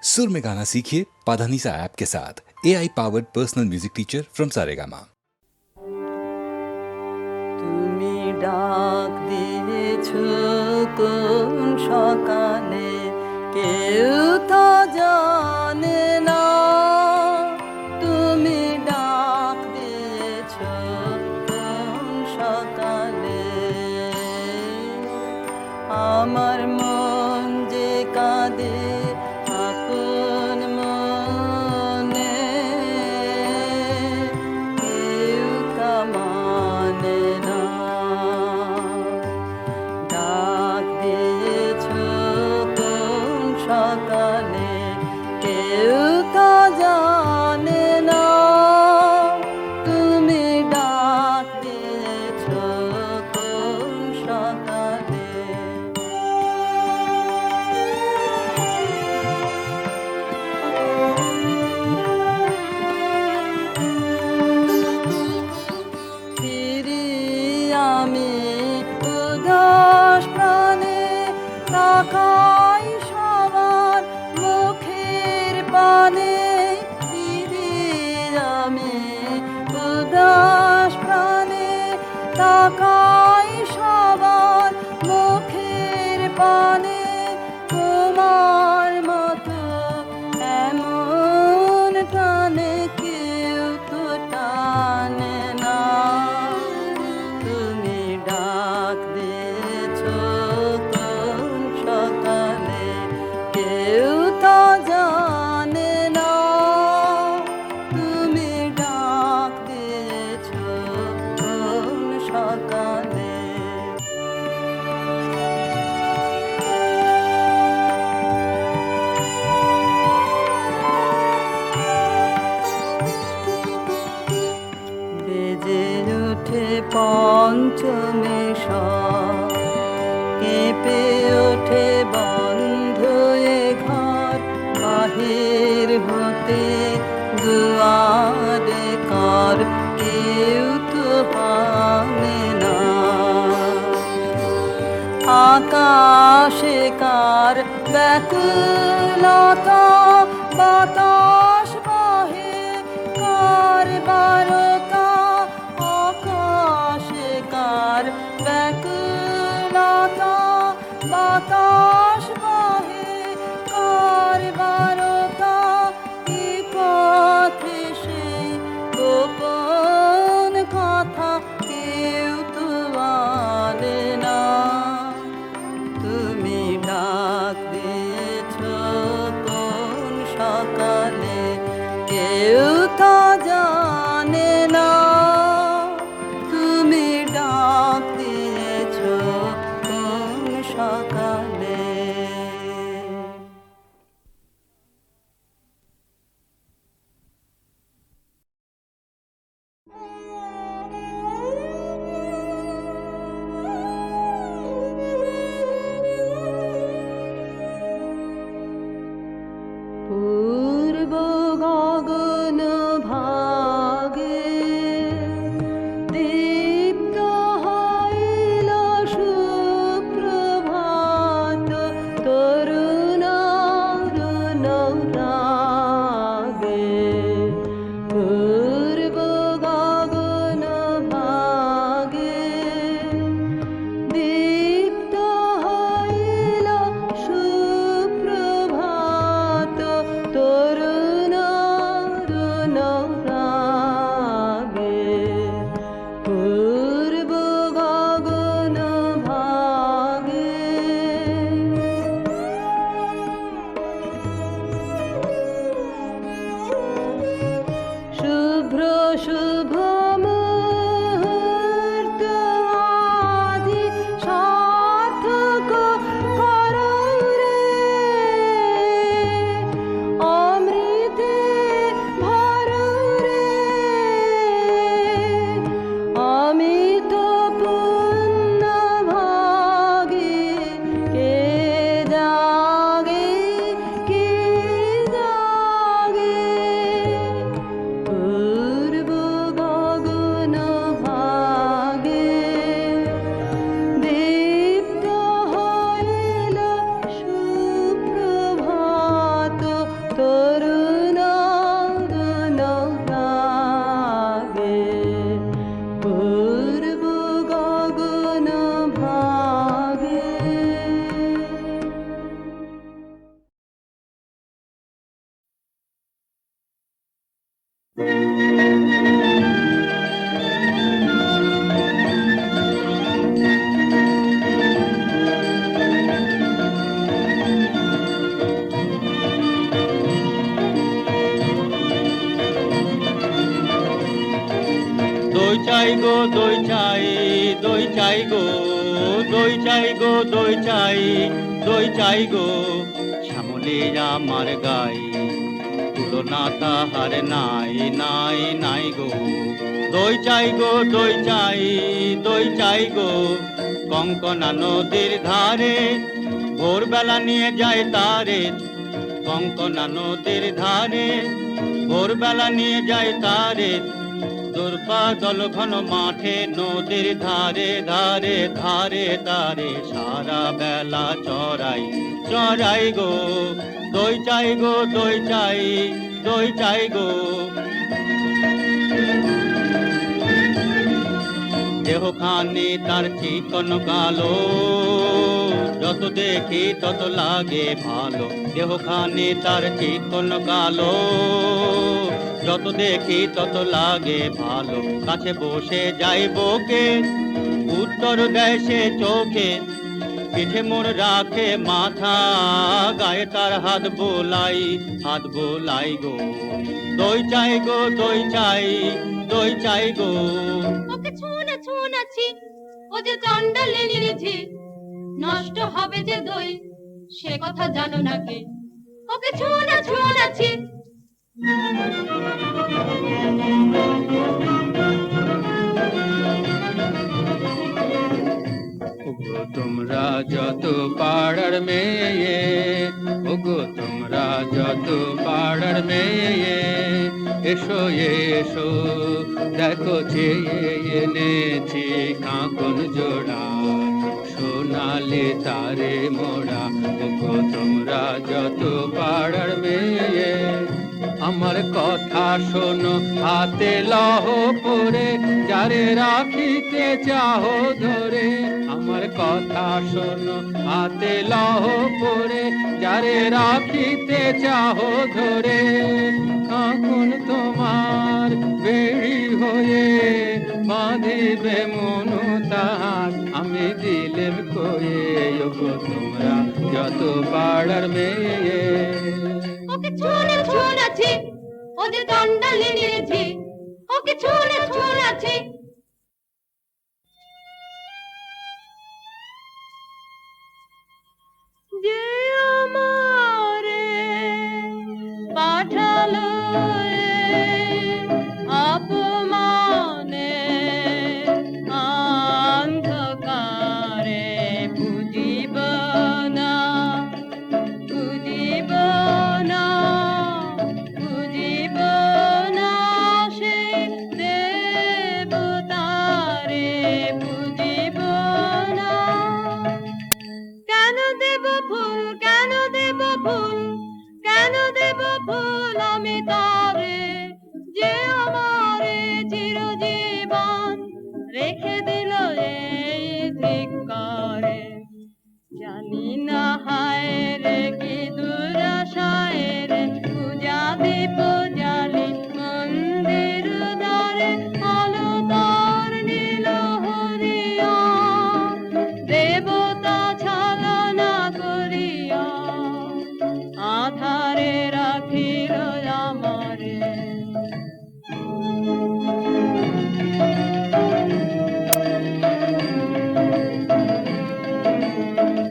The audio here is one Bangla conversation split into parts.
सुर में गाना सीखिए पाधानीसा ऐप के साथ। AI powered personal music teacher from Saregama. তুমি ডাক দিয়েছ কোন সকালে, কেউ তো জানে না। তুমি ডাক দিয়েছ কোন সকালে, আমার মন যে কাঁদে আপন মনে, কেউ তা মানে না। ডাক দিয়েছ কোন সকালে, কেউ তা জানে না। তুমি ডাক দিয়েছ কোন সকালে। ফিরি আমি উদাস প্রাণে, তাকাই সবার মুখের পানে। ফিরি আমি উদাস প্রাণে, তাকাই সবার মুখের পানে। তোমার মতো এমন টানে কেউ তো টানে না। তুমি ডাক দিয়েছ কোন সকালে, কেউ তো জানে না। তুমি ডাক দিয়েছ কোন সকালে। বেজে ওঠে পঞ্চমে সব, কেঁপে ওঠে বন্ধ এ ঘর। বাহির হতে দুয়ারে কর, কেউ তো হানে না। আকাশে কার ব্যাকুলতা, বাতাস বহে কার বারতা। আকাশে কার ব্যাকুলতা, বাতাস বহে কার বারতা। কি পথে সেই গোপন কথা কেউ তো আনে না। তুমি ডাক দিয়েছ তরুণ রাগে পূর্ব গগন ভাগে। দই চাই গো দই চাই, দই চাই গো, দই চাই গো, দই চাই, দই চাই গো, শ্যামলে আমার গাই, তুলনা তাহার নাই নাই নাই গো। দই চাই গো দই চাই, দই চাই গো, কঙ্কনা নদীর ধারে, ভোরবেলা নিয়ে যায় তারে, কঙ্কনা নদীর ধারে, ভোরবেলা নিয়ে যায় তারে, দুর্বাদল ঘন মাঠে নদীর ধারে ধারে ধারে ধারে সারা বেলা চড়াই চড়াই গো। দই চাই গো দই চাই, দই চাই গো। দেহখানি তার চিকন কালো, যত দেখি তত লাগে ভালো। দেহখানি তার চিকন কালো, যত দেখি তত লাগে ভালো। কাছে বসে যাই বকে, উত্তর দেয় সে চোখে, পিঠে মোর রাখে মাথা, গায়ে তার হাত বোলাই গো। দই চাই গো দই চাই, দই চাই গো। ওকে ছুঁনাছি, ও যে চন্ডালে নিরেছে, নষ্ট হবে যে দই, সে কথা জানো নাকি? ওকে ছুঁনাছি। ওগো তোমরা যত পাড়ার মেয়ে, ওগো তোমরা যত পাড়ার মেয়ে, এসো এসো দেখো চেয়ে এনেছি কাঁকন জোড়া, সোনালি তারে মোড়া। ওগো তোমরা যত পাড়ার মেয়ে, আমার কথা শোনো হাতে লহ পরে, যারে রাখিতে চাহো ধরে। আমার কথা শোনো হাতে লহ পরে, যারে রাখিতে চাহো ধরে। কাঁকন তোমার বেড়ি হয়ে বাঁধিবে মনু তাহার, আমি দিলেম কয়ে। ওগো তোমরা যত পাড়ার মেয়ে, ওকে ছুঁনাছি, ও যে চন্ডালে নিরেছে, ওকে ছুঁনাছি। যে আমারে পাঠালো অপমানে অন্ধকারে, বুঝিব না বুঝিব না বুঝিব না সে দেবতারে, বুঝিব না। কেন দেব ফুল, কেন দেব ফুল, কেন দেব ফুল আমি তারে, যে আমারে চিরজীবন রেখে দিল এই ধিক্কারে। জানি না হায় রে কি দুরাশায় রে, পূজা দীপ জালি মন্দির দ্বারে, আলো তার নীল হরিয়া, দেবতা ছলনা করিয়া আধারে রাখিল আমারে।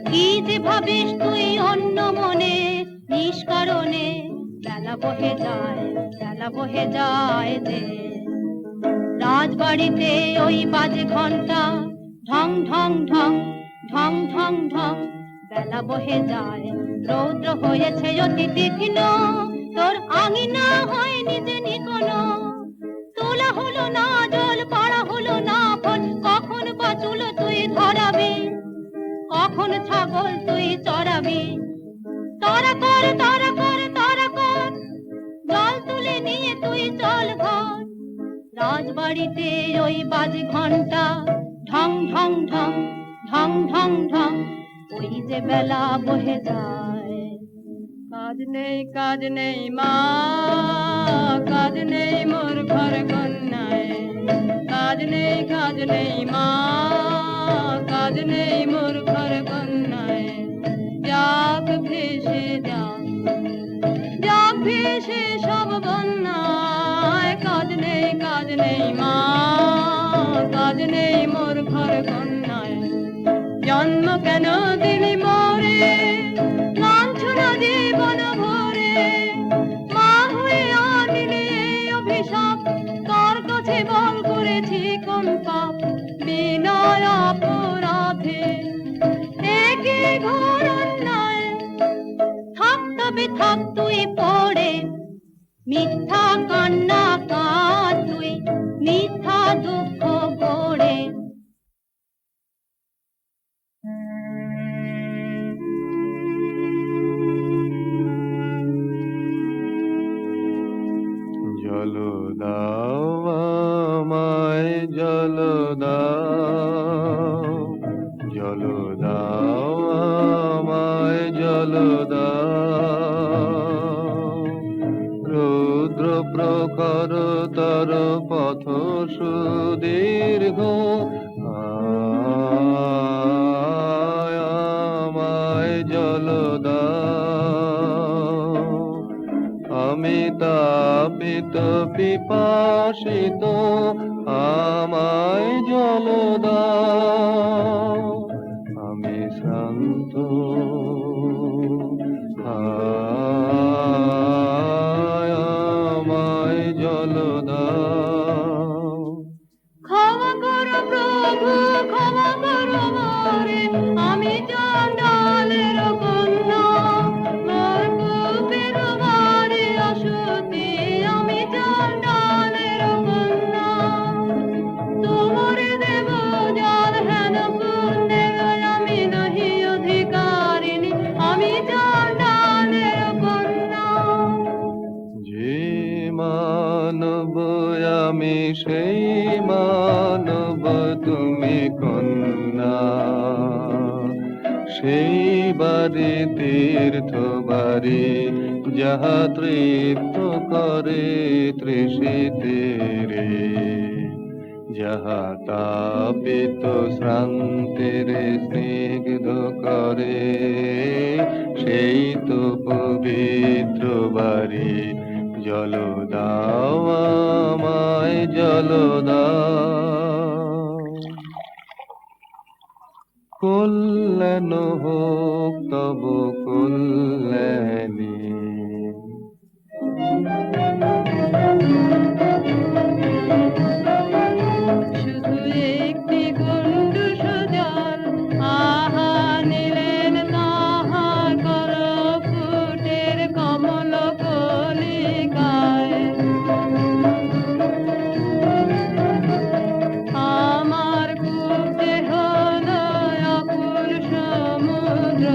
কি যে ভাবিস তুই অন্য মনে, নিষ্কারণে বেলা বহে যায়, বেলা বহে যায় যে। রাজবাড়িতে ওই বাজে ঘন্টা, ঢং ঢং ঢং ঢং ঢং ঢং, বেলা বহে যায়। রৌদ্র হয়েছে অতি তীক্ষ্ণ, তোর আঙিনা হয়নি যে নিকোনো। তোলা হলো না জল, পাড়া হলো না ফল, কখন বাঁচুলো তুই ধরাবি, কখন ছাগল তুই চড়াবি। তারা কর তারা কর তারা কর তুই চল ঘর। রাজবাড়িতে ওই বাজে ঘন্টা ঢং ঢং ঢং ঢং ঢং ঢং, ওই যে বেলা বহে যায়। কাজ নেই মা, কাজ নেই মোর ঘর কন্যায়। কাজ নেই মা, কাজ নেই মোর ঘর কন্যায়। যাক ভেসে যাক, যাক ভেসে সব বন্যায়। কাজ নেই মা, কাজ নেই মোর ঘর কন্যায়। জন্ম কেন দিলি মোরে, লাঞ্ছনা জীবন ভরে। মা হয়ে আনিলে অভিশাপ, কার কাছে বল করেছি কোন পাপ। বিনয় অপরাধে একে ঘোর অন্যায়। থাক তবে থাক তুই পড়ে, মিথ্যা কান্না কাঁদ তুই, মিথ্যা দুঃখ গড়ে। জল দাও আমায় জল দাও, জল দাও আমায় জল দাও। রুদ্র প্রখর তর পথ সুদীর্ঘ, আমায় জল দাও। আমি তাপিত পিপাসিত, আমায় জল দাও। আমি শ্রান্ত, আমায় জল দাও। ক্ষমা করো প্রভু, ক্ষমা করো মোরে, আমি চণ্ডালের কন্যা। মোর কূপের বাড়ি অসতী, আমি চণ্ডালের কন্যা। তোমার দেব জল হেন পুণ্যের, আমি নহি অধিকারিণী, আমি চণ্ডালের কন্যা। যে মানব আমি সেই মানব তুমি কন্যা। সেই বাড়ি তীর্থ বাড়ি, যাহা তৃপ্ত করে তৃষিতেরে। যাহা তাপিত শ্রান্তের স্নিগ্ধ করে, সেই তো পবিত্র বাড়ি। জল দাও আমায় জল দাও। কল্যাণ হোক তব কল্যাণী। শুধু একটি গণ্ডূষ জল, আহা নিলেন তাহার করপুটের কমল কলিকায়। আমার কূপে হলো অকুল সমুদ্র।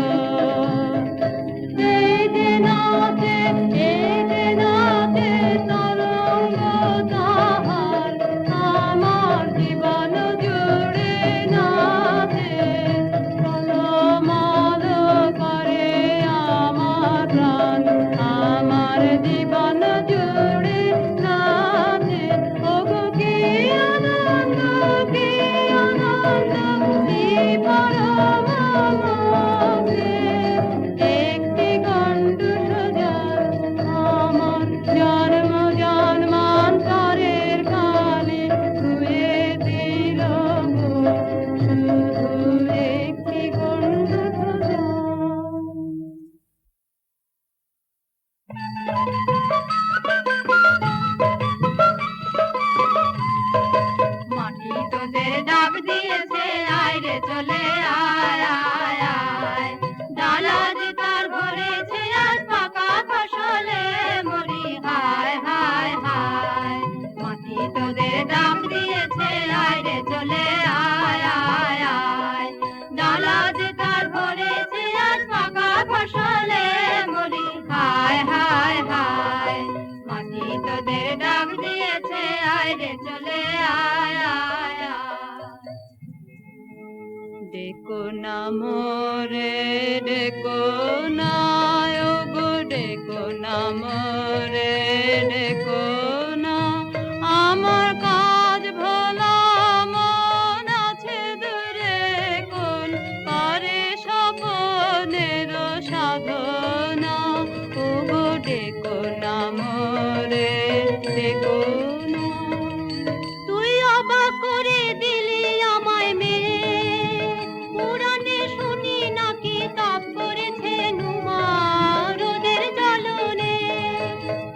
এই যে নাচে তরঙ্গ তাহার, আমার জীবন জুড়ে নাচে। টলমল করে আমার প্রাণ, আমার জীবন জুড়ে নাচে। ওগো কি আনন্দ, কি আনন্দ, কি পরম আনন্দে। একটি গণ্ডূষ জল, আমার জন্ম জন্মান্তরের কালে ধুয়ে দিল গো। শুধু একটি গণ্ডূষ জল। মাটি তোদের ডাক দিয়েছে, আয় রে চলে আয় আয় আয়। ডালা যে তার ভরেছে আজ পাকা ফসলে মরি, হায় হায় হায়। মাটি তোদের ডাক দিয়েছে, আয় রে চলে আয় আয় আয়। ডালা যে তার ভরেছে আজ পাকা ফসলে মরি, হায় হায় হায়। মাটি তোদের ডাক ডেকো না মোরে ডেকো না ওগো ডেকো না মোরে ডেকো না আমার কাজ ভোলা মন আছে দূরে কোন করে স্বপনের সাধনা ওগো ডেকো না মোরে ডেকো না তুই অবাক করে দিলি আমায় মেয়ে পুরাণে শুনি নাকি তাপ করেছে নুমা রোদের জ্বলনে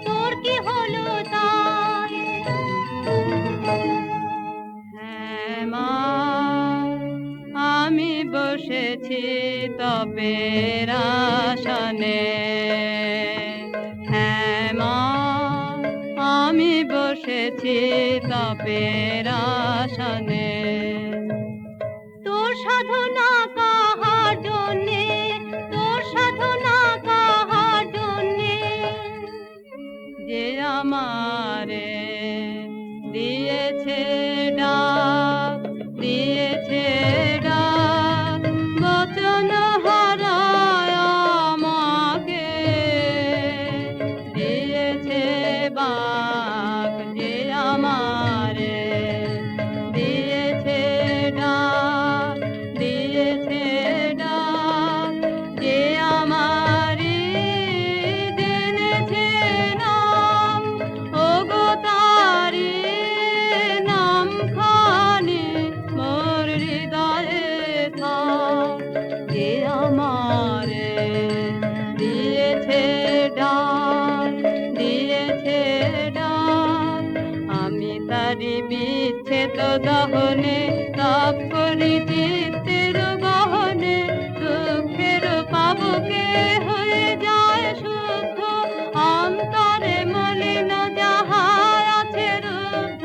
তোর কি হলো তাই হ্যাঁ মা আমি বসেছি তবের আসনে হ্যাঁ মা আমি বসেছি তবের আসনে তোর সাধনা কাহার জন্যে তোর সাধনা কাহার জন্যে যে আমারে দিয়েছে ডাক দিয়েছে ডাক বচন হারায় আমাকে দিয়েছে বাক যে আমারে দিয়েছে ডাক দিয়েছে ডাক যে আমারি জেনেছে নাম ওগো তারি নাম খানি মোর হৃদয়ে থাক যে আমারে দিয়েছে ডাক দিয়েছে ডাক আমি তারি বিচ্ছেদ দহনে তাপ করি চিত্তের গহনে দুঃখের পাবকে হয়ে যায় শুদ্ধ অন্তরে মলিন যাহার আছে রুদ্ধ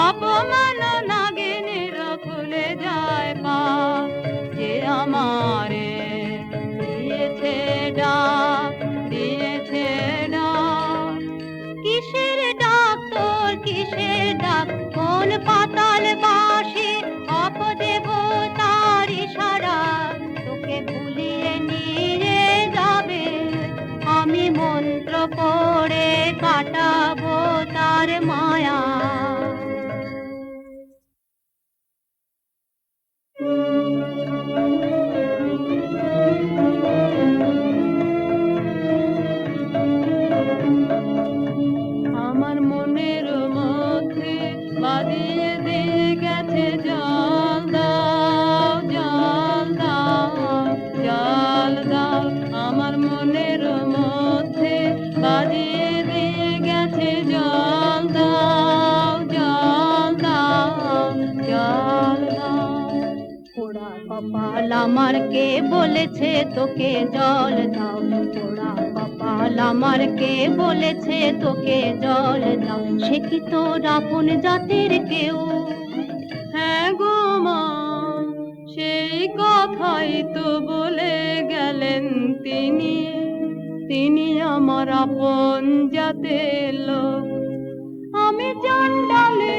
অপমান নাগিনীর খুলে যায় পা যে আমারে দিয়েছে ডাক দিয়েছে ডাক কিসের ডাক তোর কিসের ডাক কোন পাতাল বাসি অপদেবতার ইশারা তোকে ভুলিয়ে নিয়ে যাবে আমি মন্ত্র পড়ে কাটাবো তার মায়া আমার মনের মধ্যে বাদিয়ে দিয়ে গেছে জল দাও জল দাও জল দাও আমার মনের মধ্যে বাদিয়ে দিয়ে গেছে জল দাও জল দাও জল দাও পোড়া কপাল আমার কে বলেছে তোকে জল দাও পোড়া কপাল আমার কে বলেছে তোকে জল দাও সে কি তোর আপন জাতের কেউ হ্যাঁ গো মা সেই কথাই তো বলে গেলেন তিনি তিনি আমার আপন জাতের লোক আমি চণ্ডালে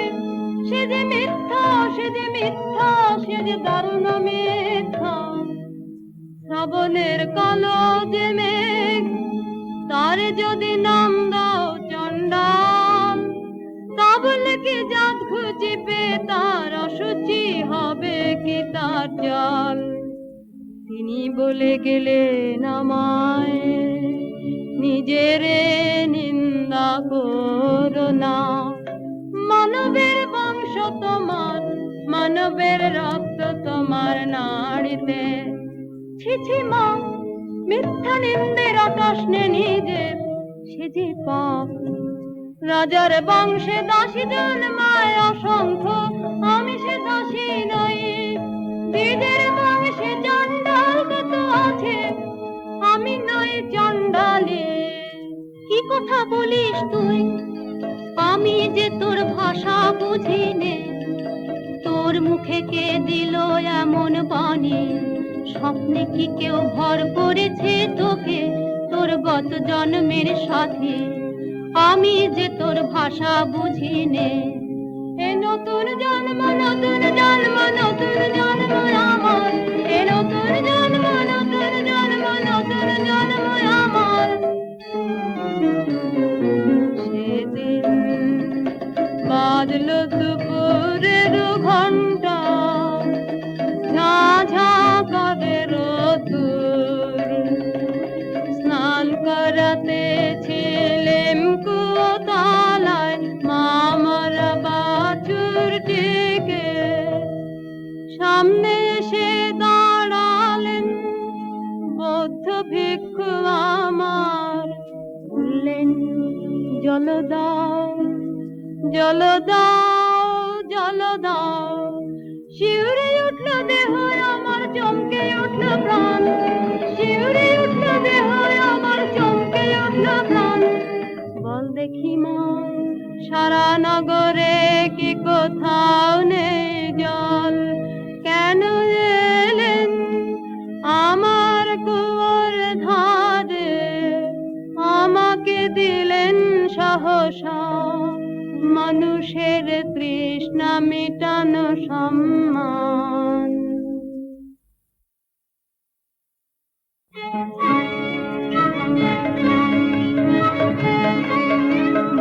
সে যে মিথ্যা সে যে মিথ্যা সে যে দারুণ মিথ্যা শ্রাবণের কালো যে মেঘ তার যদি নাম দাও চণ্ডাল তা বলে কি জাত খুঁজিবে তার অসুচি হবে কি তার জল তিনি বলে গেলেন আমায় নিজেরে নিন্দা করো না মানবের বংশ তোমার মানবের রক্ত তোমার নাড়িতে ছিছি মা মিথ্যা নিন্দের আকাশ নে নিজের সে যে পাপ রাজার বংশে দাসী জন্মায় অসংখ্য আমি সে দাসী নই বীজের বংশে চণ্ডাল কত আছে আমি নই চণ্ডালী কি কথা বলিস তুই আমি যে তোর ভাষা বুঝি নে তোর মুখে কে দিল এমন বাণী স্বপ্নে কি কেউ ভর করেছে তোকে তোর গত জন্মের সাথে আমি যে তোর ভাষা বুঝি নে এ নতুন জন্ম নতুন জন্ম নতুন জন্ম আমার এ জন্ম নতুন জন্ম নতুন জন্ম আমার সেদিন বাজলো দুপুরের ঘন্টা ঝাঁ ঝাঁ করে রোদ্দুর স্নান করাতে ছিলেম কুতালায় মামারা বাছুর টিকে সামনে এসে দাঁড়ালেন বৌদ্ধ ভিক্ষু আমার বললেন জল দাও জল দাও জল দাও শিউরে উঠল দেহ আমার চমকে উঠল প্রাণ শিউরে উঠল দেহ আমার চমকে উঠল প্রাণ বল দেখি মা সারা নগরে কি কোথাও নেই জল কেন এলেন আমার কুয়োর ধারে আমাকে দিলেন সহসা মানুষের তৃষ্ণা মিটানো সম্মান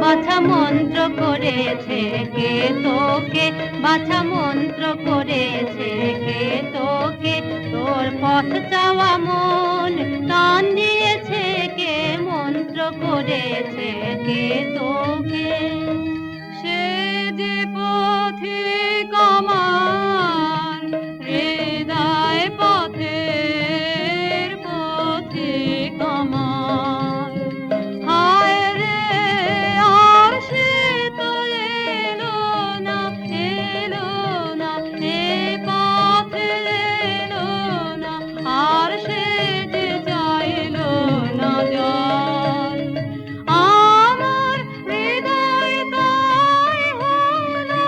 বাছা মন্ত্র করেছে কে তোকে বাছা মন্ত্র করেছে কে তোকে তোর পথ চাওয়া মন টান দিয়েছে কে মন্ত্র করেছে কে তোকে সে যে পথিক আমার হৃদয় পথের পথিক আমার হায় রে আর সে তো এলো না এ পথে এলো না আর সে যে চাইলো না যায় আমার হৃদয় তাই হলো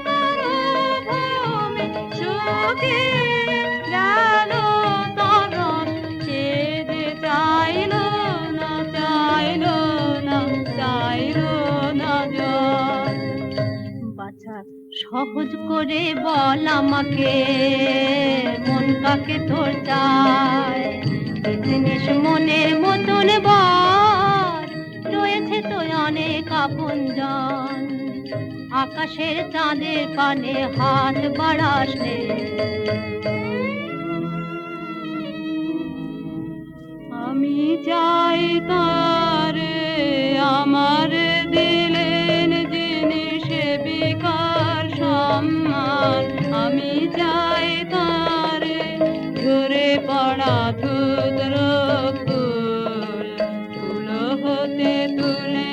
মরুভূমি শুকিয়ে গেল তরণ সে যে চাইলো না চাইলো না চাইলো না যায় বাছা সহজ করে বল আমাকে মন কাকে তোর চায় কি জিনিস মনের মতন বল রয়েছে তো অনেক আপনজন আকাশের চাঁদের পানে হাত বাড়াস নে আমি চাই তারে আমার দিলেন জিনিস বিকার সম্মান আমি চাই তারে ঝরে পড়া ধুদ্র ফুল তুলো হতে তুলে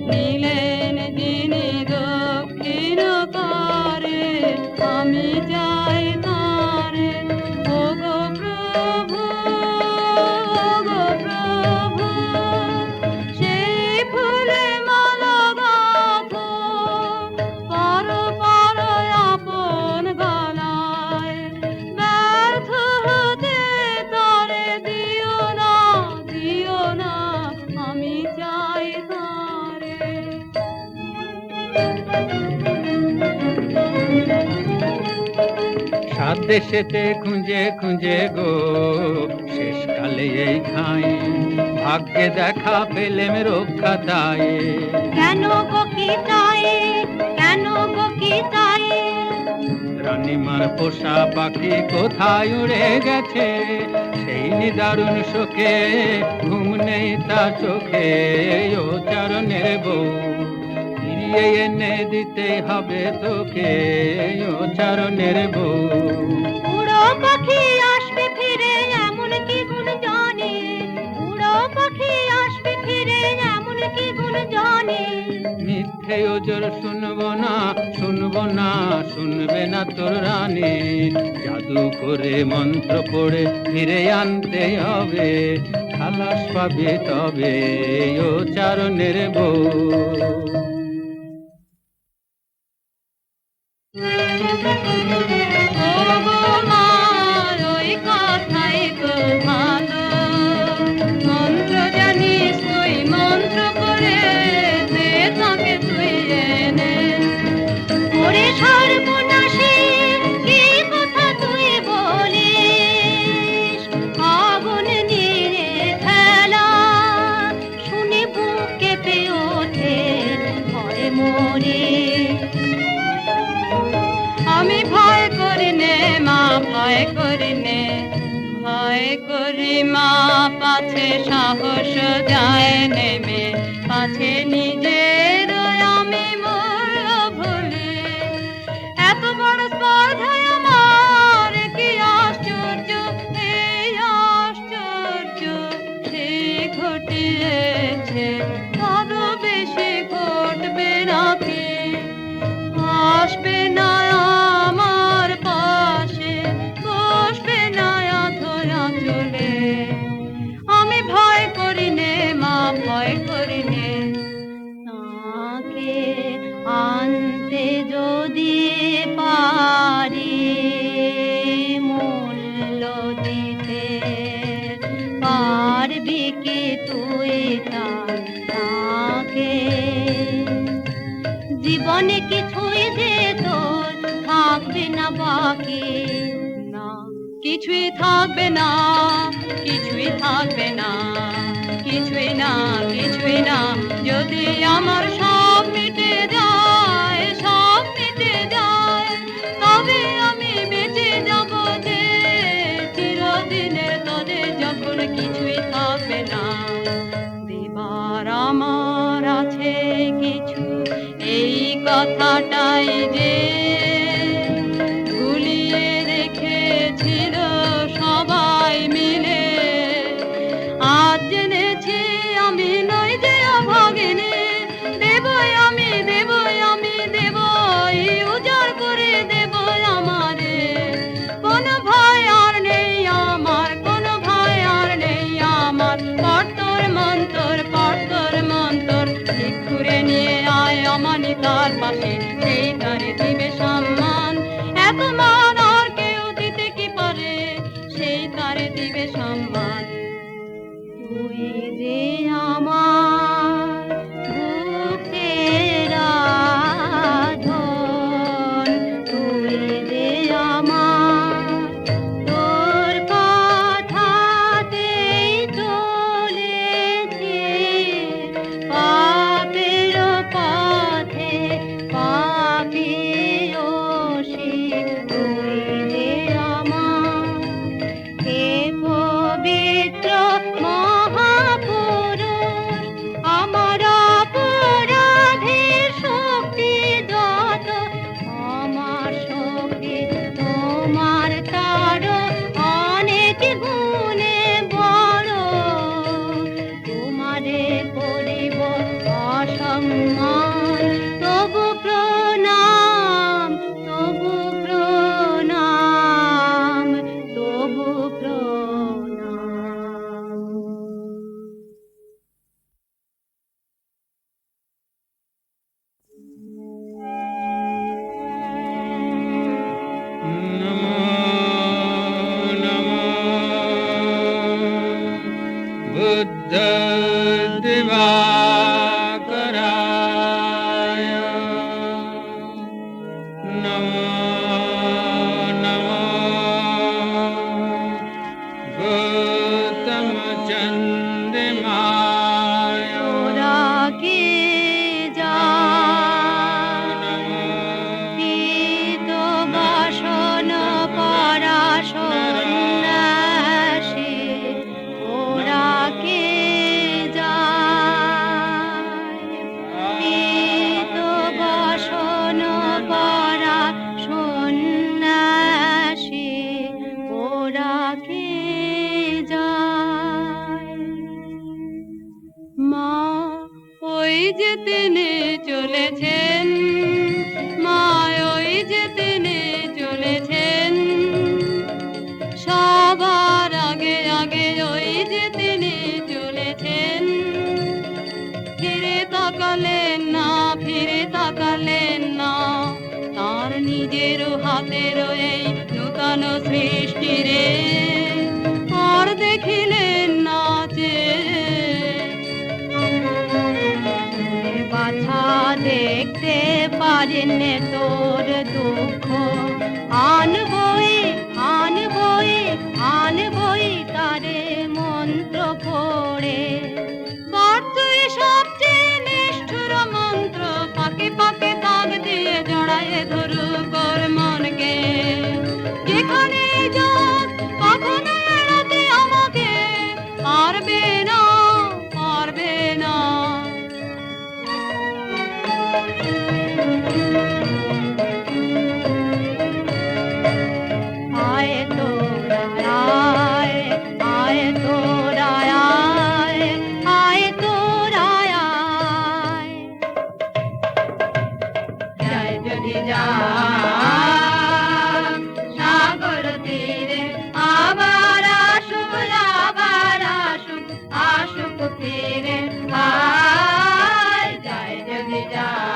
নিলেন যিনি দক্ষিণ করে আমি চাই তারে ওগো প্রভু সেই ফুলে মালা গাঁথো পর পর আপন গলায় ব্যর্থ হতে তারে দিও না আমি চাই তারে সাত দেশেতে খুঁজে খুঁজে গো শেষকালে এই ঠাঁই ভাগ্যে দেখা পেলেম রক্ষা তাই কেন গো কি চাই কেন গো কি চাই রানীমার পোষা পাখি কোথায় উড়ে গেছে সেই নিদারুণ শোকে ঘুম নেই তার চোখে ও চরণের বউ ফিরিয়ে এনে দিতে হবে তোকে ও চরণের বউ উড়ো পাখি আসবে ফিরে এমন কি গুণ জানি উড়ো পাখি আসবে ফিরে এমন কি গুণ জানি মিথ্যে ওজর শুনবো না শুনবে না তোর রানী জাদু করে মন্ত্র পড়ে ফিরে আনতে হবে খালাস পাবে তবে ও চারণের বউ ওগো মা ওই কথাই তো ভালো মন্ত্র জানিস তুই মন্ত্র করে দে তাকে তুই এনে ওরে সর্বনাশী কি কথা তুই বলিস মা পাছে সাহস যায় নেমে, পাছে নিজের আমি মূল্য ভুলি। এত বড় স্পর্ধায় আমার কি আশ্চর্য, এই আশ্চর্য সে ঘটিয়েছে, আরো বেশি ঘটবে নাকি? আসবে না আমার পাশে, বসবে না ধরা চলে, আমি ভয় করি নে মা, ভয় করি নে। তাকে আনতে যদি পারি, মূল্য দিতে পারবি কি তুই তাকে? জীবনে কিছুই যে তোর থাকবে না বাকি, না কিছুই থাকবে না, কিছুই থাকবে না, কিছুই না, কিছুই না। যদি আমার সব মিটে যায়, সব মিটে যায়, তবে আমি বেঁচে যাব যে চিরদিনের তরে, যখন কিছুই থাকবে না। দেবার আমার আছে কিছু, এই কথাটাই যে গুলিয়ে রেখেছিল সবাই মিলে। আজ জেনেছি আমি নই যে অভাগিনী, দেবই আমি, দেবই আমি, দেবই উজাড় করে দেবই আমারে। কোনো ভয় আর নেই আমার, কোনো ভয় আর নেই আমার। পর্তর মন্তর, পর্তর মন্তর, ঠিক করে নিয়ে আয় আমানি তার পাশে, সেই তারে দিবে সম্মান। এত মান আর কেউ দিতে কি পারে, সেই তারে দিবে সম্মান। তুই যে আমার বুকের আধন, তুই যে আমার, তোর কথাতেই চলেছি পাপের পথে, পাপিয়সী। তুই যে আমার কে পবিত্র মহাপুরুষ, আমার অপরাধের শক্তি যত, আমার শক্তি তোমার তারও অনেক গুণে বড়। তোমারে করিব অসম্মান, তবু প্রণাম, তবু প্রণাম, তবু প্রণাম। নমো নমো বুদ্ধ দিবাকরায়, নমো নমো গৌতম চন্দ্রিমায়, ওরা কি যায় পীত বাসন পরা সন্ন্যাসী, ওরা কি যায় পীত বাসন পরা সন্ন্যাসী, ওরা কি যায়? মা ওই যে তিনি চলেছেন, মা ওই যে তিনি চলেছেন, সবার আগে আগে ওই যে তিনি চলেছেন। ফিরে তাকালেন না, ফিরে তাকালেন না, তার নিজের হাতের এই নূতন সৃষ্টি রে আর দেখিলেন না যে। বাছা দেখতে পারেন তোর দুঃখ, আনবই আনবই আনবই তারে মন্ত্র পড়ে। তুই সবচেয়ে নিষ্ঠুর মন্ত্র, পাকে পাকে তাক দিয়ে জড়ায় ধরু কর মনকে। যেখানে যাস কখনো এড়াতে আমাকে আয় তোরা আয়, আয় তোরা আয়, আয় তোরা আয়। যায় যদি যায় সাগর তীরে আবার আসুক, আবার আসুক, আসুক ফিরে আয়। যায় যদি যায়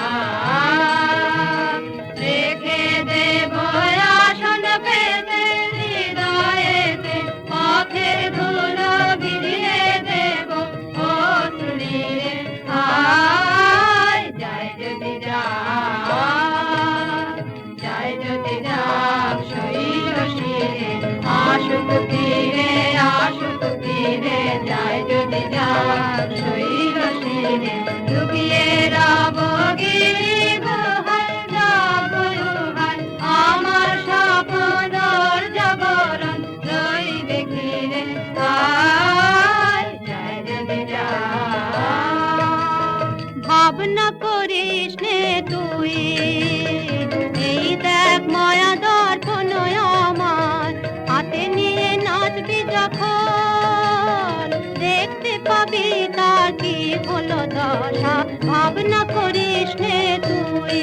রেখে দেব আসন পেতে হৃদয়েতে, পথের ধুলো ভিজিয়ে দেব ও তুলিরে আয়। যায় যদি যায় যদি যাক শৈল শিরে আসুক ফিরে, আসুক ফিরে। যায় যদি যাক শৈল শিরে লুকিয়ে রব গিরি গুহায়, রব গুহায় আমার স্বপ্নর জাগরণ রইবে ঘিরে আয়। যায় যদি ভাবনা করিস নে তুই, এই দেখ মায়া দর্পণ আমার হাতে নিয়ে নাচবি যখন, দেখতে পাবি তার কি হলো দশা। ভাবনা করিস নে তুই।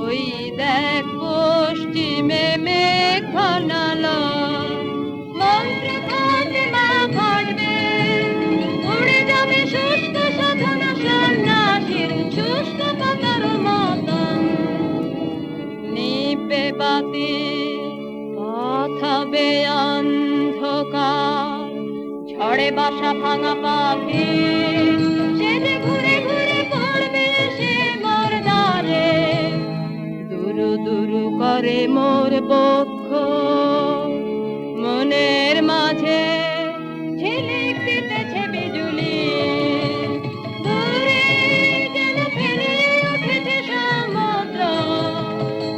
ওই দেখ পশ্চিমে মেঘ ঘনালো, মন্ত্র ঘটে মা ঘটবে, উড়ে যাবে শুষ্ক সাধনা সন্ন্যাসীর শুষ্ক পাতার মতন। নিবে বাতি পথ হবে অন্ধকার, ঝড়ে বাসা ভাঙা পাখি সে যে ঘুরে ঘুরে পড়বে সে মোর দ্বারে। দুরু দুরু করে মোর বক্ষ, মনের মাঝে ঝিলিক দিতেছে বিজুলি। দূরে যেন ফেলিয়ে উঠেছে সমুদ্র,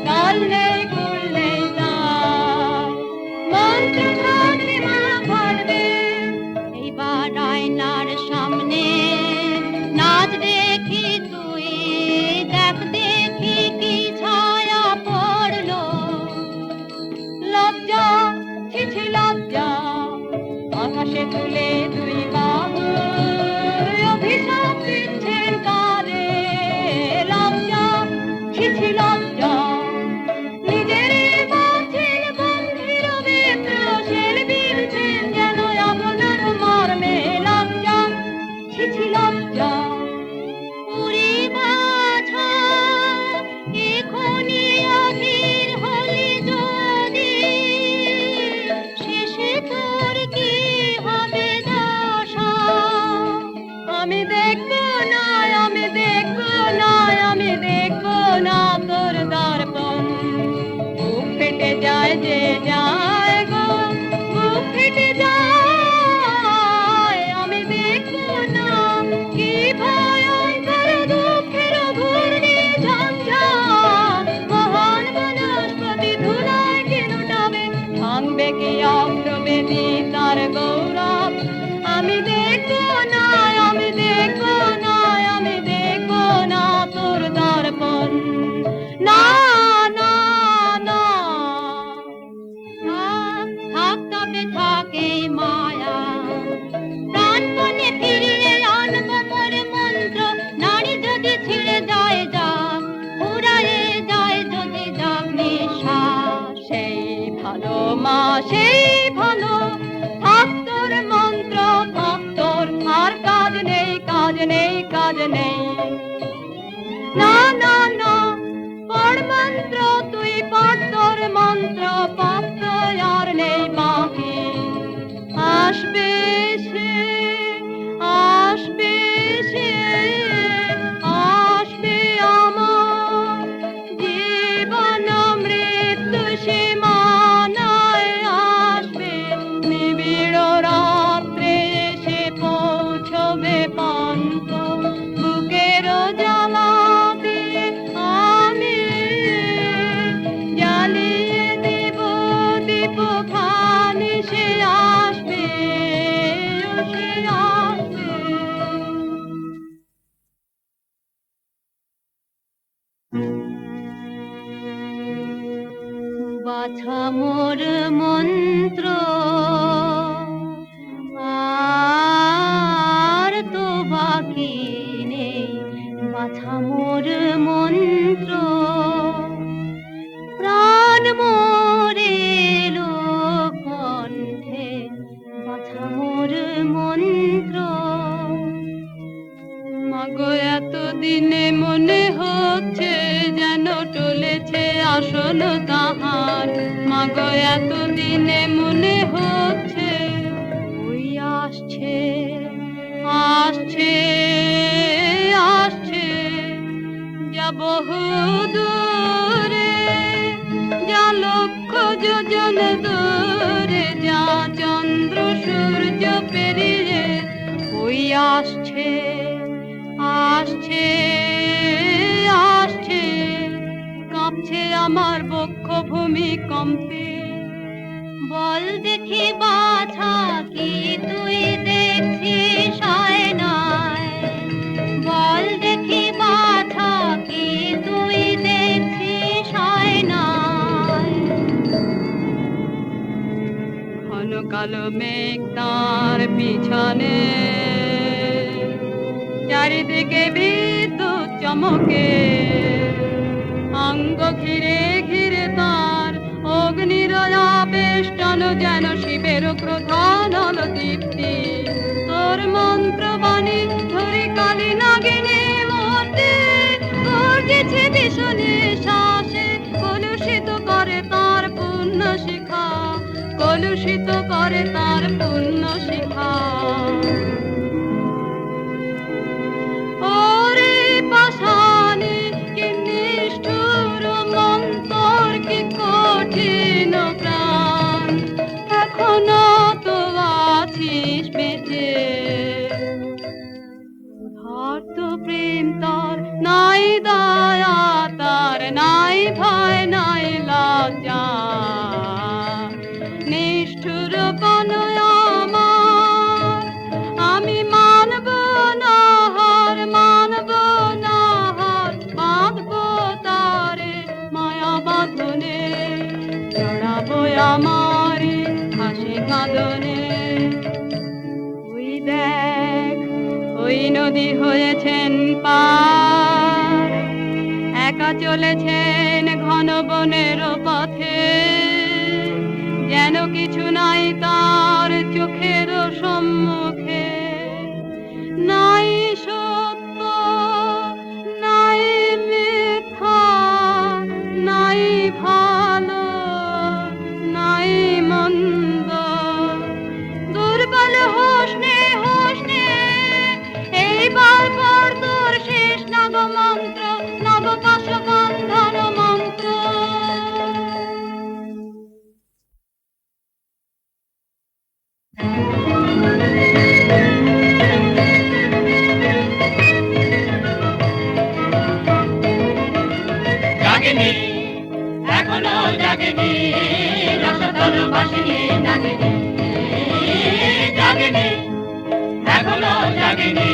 কাল নেই কুল নেই তার। মন্ত্র ঘটবে মা ঘটবে, এইবার আয়নার সামনে নাচ দেখি তুই, দেখ দেখি কি ছায়া পড়লো। লজ্জা ছিছি লজ্জা, আকাশে তুলে দুই বাহু অভিশাপ দিচ্ছেন কারে। লজ্জা ছিছি লজ্জা, নিজের বাঁচিল বন্ধির বেত্র শেল বিলছেন যেন আপনার মর্মে। লজ্জা ছিছি লজ্জা, উড়ি বাছা এখনি অধীর হলি যদি, শেষে তোর কি হবে দশা। আমি দেখবো না, আমি দেখবো না, আমি দেখবো না তোর দর্পণ। বুক ফেটে যায় যে যায় গো, বুক ফেটে যায়। আমি দেখবো না কি ভয়ঙ্কর দুঃখের ঘূর্ণি ঝঞ্ঝা, মহান বনস্পতি ধুলায় কি লুটাবে, ভাঙবে কি অগ্রবেদী তার গৌরব। আমি দেখবো না, আমি দেখবো না, আমি দেখবো না তোর দর্পণ। না না না, থাক তবে থাকে মায়া, প্রাণপণে ফিরিয়ে আনবো মোর মন্ত্র। নারী যদি ছিঁড়ে যায় যাক, ফুরায়ে যায় যদি যাক নিঃশ্বাস, সেই ভালো মা সেই ভালো। থাক তোর মন্ত্র, থাক তোর, আর কাজ নেই, কাজ নেই, কাজ নেই। না না না, পড় মন্ত্র তুই পড় তোর মন্ত্র, পাত্র আর নেই বাকি। আসবে সে, আসবে সে, আসবে আমার জীবন মৃত্যু সীমানায় আসবে। নিবিড় রাত্রে এসে পৌঁছবে পান্ত, বুকের জ্বালাতে আমি জ্বালিয়ে দিব বাছা মোর মন্ত্র আর তো বাকি নেই বাছা মোর মন্ত্র প্রাণ মোরে কণ্ঠে বাছা মোর মন্ত্র মাগো এতদিনে মনে হচ্ছে যেন টলেছে আসল তাহার মাগো এতদিনে মনে হচ্ছে ওই আসছে আসছে আসছে যা বহু দূরে যা লক্ষ যোজন দূরে যা চন্দ্র সূর্য পেরিয়ে ওই আসছে আসছে আসছে কাঁপছে আমার বক্ষ ভূমিকম্পে বল দেখি বাছা কি তুই দেখছিস আয়নায় বল দেখি বাছা কি তুই দেখছিস আয়নায় ঘন কালো মেঘ তার পিছনে চারিদিকে বিদ্যুৎ চমকে অঙ্গ ঘিরে ঘিরে তার অগ্নির আবেষ্টন যেন শিবের প্রধান দীপ্তি তোর মন্ত্রবাণী ধরে কালী নাগিনী মূর্তি গর্জেছে ভীষণে শ্বাসে কলুষিত করে তার পুণ্য শিখা কলুষিত করে তার পুণ্য শিখা ওরে পাষাণে কি নিষ্ঠুর মন্তর কি কঠিন প্রাণ এখনো তো আছিস বেঁচে ধর্ত প্রেম তোর নাই দয়া তার নাই ভয় নাই লজ্জা নিষ্ঠুর বনয় আমার আমি মানব না হার মানব না হার বাঁধব তারে মায়া বাঁধনে জড়াবো আমার হাসি কাঁদনে ওই দেখ ওই নদী হয়েছেন পার একা চলেছেন ঘন বনের পথে যেন কিছু নাই তার চোখের সম্মুখে নাই সত্য নাই মিথ্যা নাই ভালো নাই মন্দ দুর্বল হোসনে হোসনে এইবার পর তোর শেষ নব মন্ত্র নব পাশ বন্ধন মন্ত্র জাগেনি এখনো জাগেনি রসতল বাসিনী জাগেনি জাগেনি এখনো জাগেনি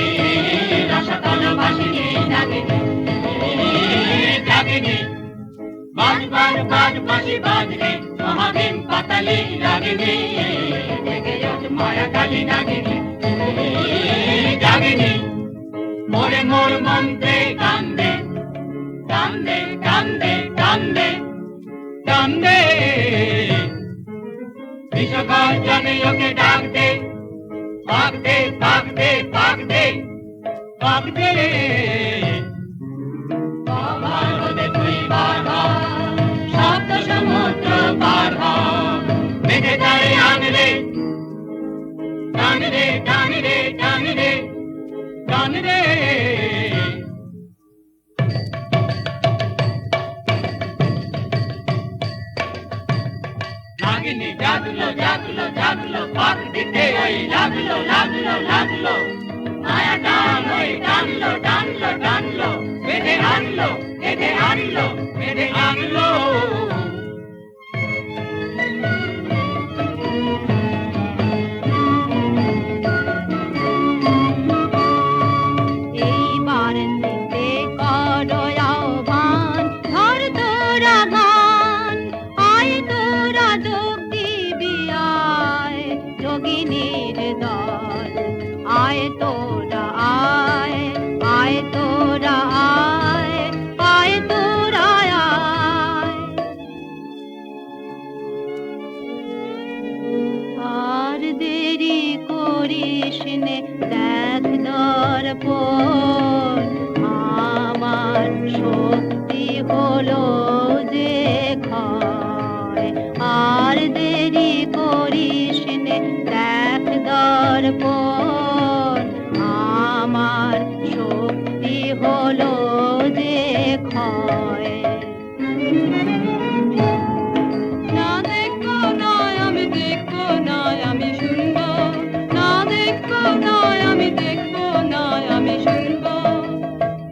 রসতল বাসিনী জাগেনি জাগেনি বাজবার বাজ বাঁশি বাজরে মহাভীম পাতালি জাগেনি জেগে ওঠ মায়া কালী জাগেনি জাগেনি মোরে মোর মন্ত্রে কান্দে কান্দে কান্দে কান্দে কান্দে বিশ্বগর্জনে ওকে ডাক দে পাক দে পাক দে পাক দে পাক দে বাবার হতে তুই বার হ সপ্ত সমুদ্র পার হ বেঁধে তারে আনরে টানরে টানরে টানরে টানরে নাগিনী জাগলো জাগলো জাগলো পাক দিতে ওই লাগলো লাগলো লাগলো মায়া টান ওই টানলো টানলো টানলো বেঁধে আনলো বেঁধে আনলো বেঁধে আনলো এইবার নিতে করো আহ্বান ধর তোরা গান আয় তো দর্পণ আমার শক্তি হলো যে ক্ষয় আর দেরি করিস নে দেখ দর্পণ আমার শক্তি হলো যে ক্ষয় না দেখবো নয় আমি দেখবো নয় আমি শুনবো না দেখবো নয় আমি দেখবো নয় আমি শুনবো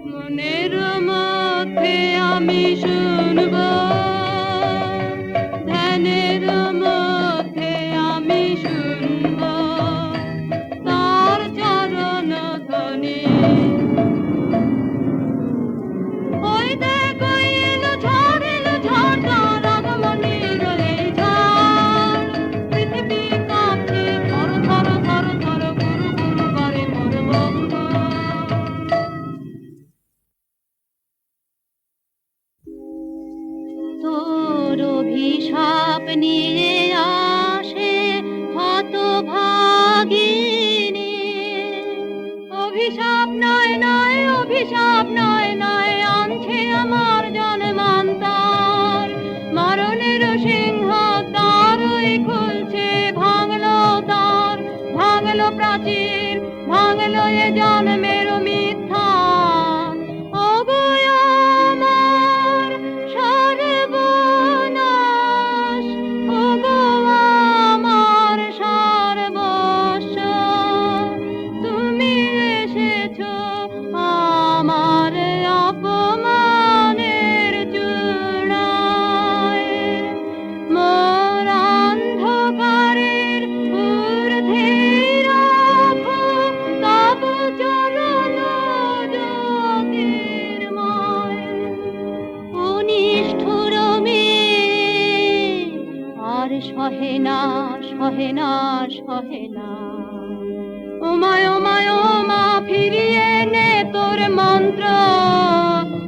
মনের মধ্যে আমি শুনবো ধ্যানের মধ্যে আমি শুনবো তার চরণ ধ্বনি ওই দেখ ওই এলো ঝড় তার আগমনের এই ঝড় পৃথিবী কাঁপছে থর থর থর থর গুরু গুরু করে মোর বঙ্গ তোর অভিশাপ নিয়ে আসে হতভাগিনী অভিশাপ নয় নয় অভিশাপ নয় নয় আনছে আমার জন্মান্তর মরণের সিংহ দ্বারই খুলছে ভাঙলো দ্বার ভাঙলো প্রাচীর ভাঙলো এ জন্মের মিথ্যা ওগো আমার সর্বনাশ ওগো আমার সর্বস্ব তুমি এসেছো আমার অপমানের চূড়ায় মোর অন্ধকারের ঊর্ধ্বে রাখো তব চরণ জ্যোতির্ময় অনিষ্ঠুর মেয়ে আর সহে না সহে না সহে না ওমায় ওমায় ওমা ফিরিয়ে নে তোর মন্ত্র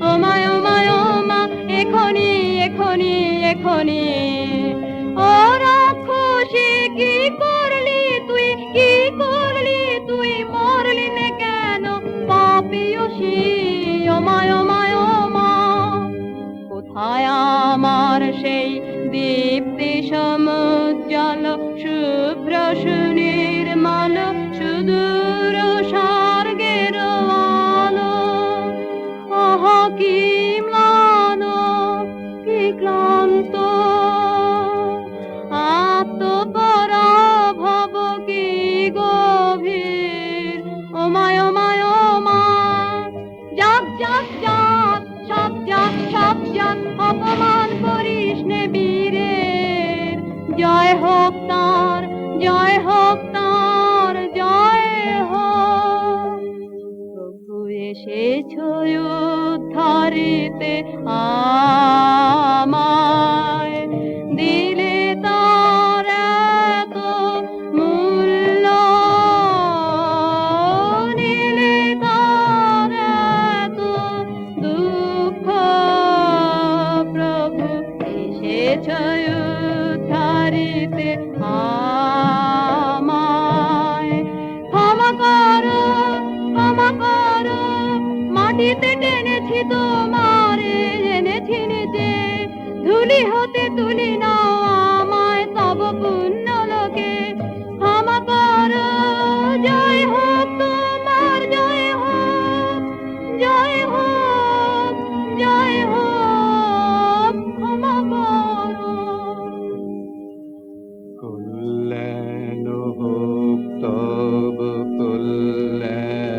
ওমায় ওমায় ওমা এখনি এখনি এখনি ও রাক্ষসী কি করলি তুই মরলি নে কেন পাপিয়সী ওমায় ওমায় ওমা কোথায় আমার সেই দীপ্তি সমুজ্জ্বল শুভ্র সুনির্মল সুদূর স্বর্গের আলো আহা কি ম্লান কি ক্লান্ত আত্মপরাভব কি গভীর ওমায় ওমায় ওমা যাক যাক যাক সব যাক সব যাক অপমান করিস নে বীরের জয় হোক তার জয় হোক তার জয় হোক প্রভু এসেছো উদ্ধারিতে আমায় দিলে তার এত মূল্য নিলে তার এত দুঃখ প্রভু এসেছো উদ্ধারিতে আমায় ক্ষমা করো মাটিতে টেনেছি তোমারে এনেছি নিজে ধুলি হতে তুলি নাও আমায় তব পুণ্য লোকে ক্ষমা করো জয় হোক তোমার জয় হোক জয় হোক জয় হোক ক্ষমা করো কল্যাণ হোক তব কল্যাণী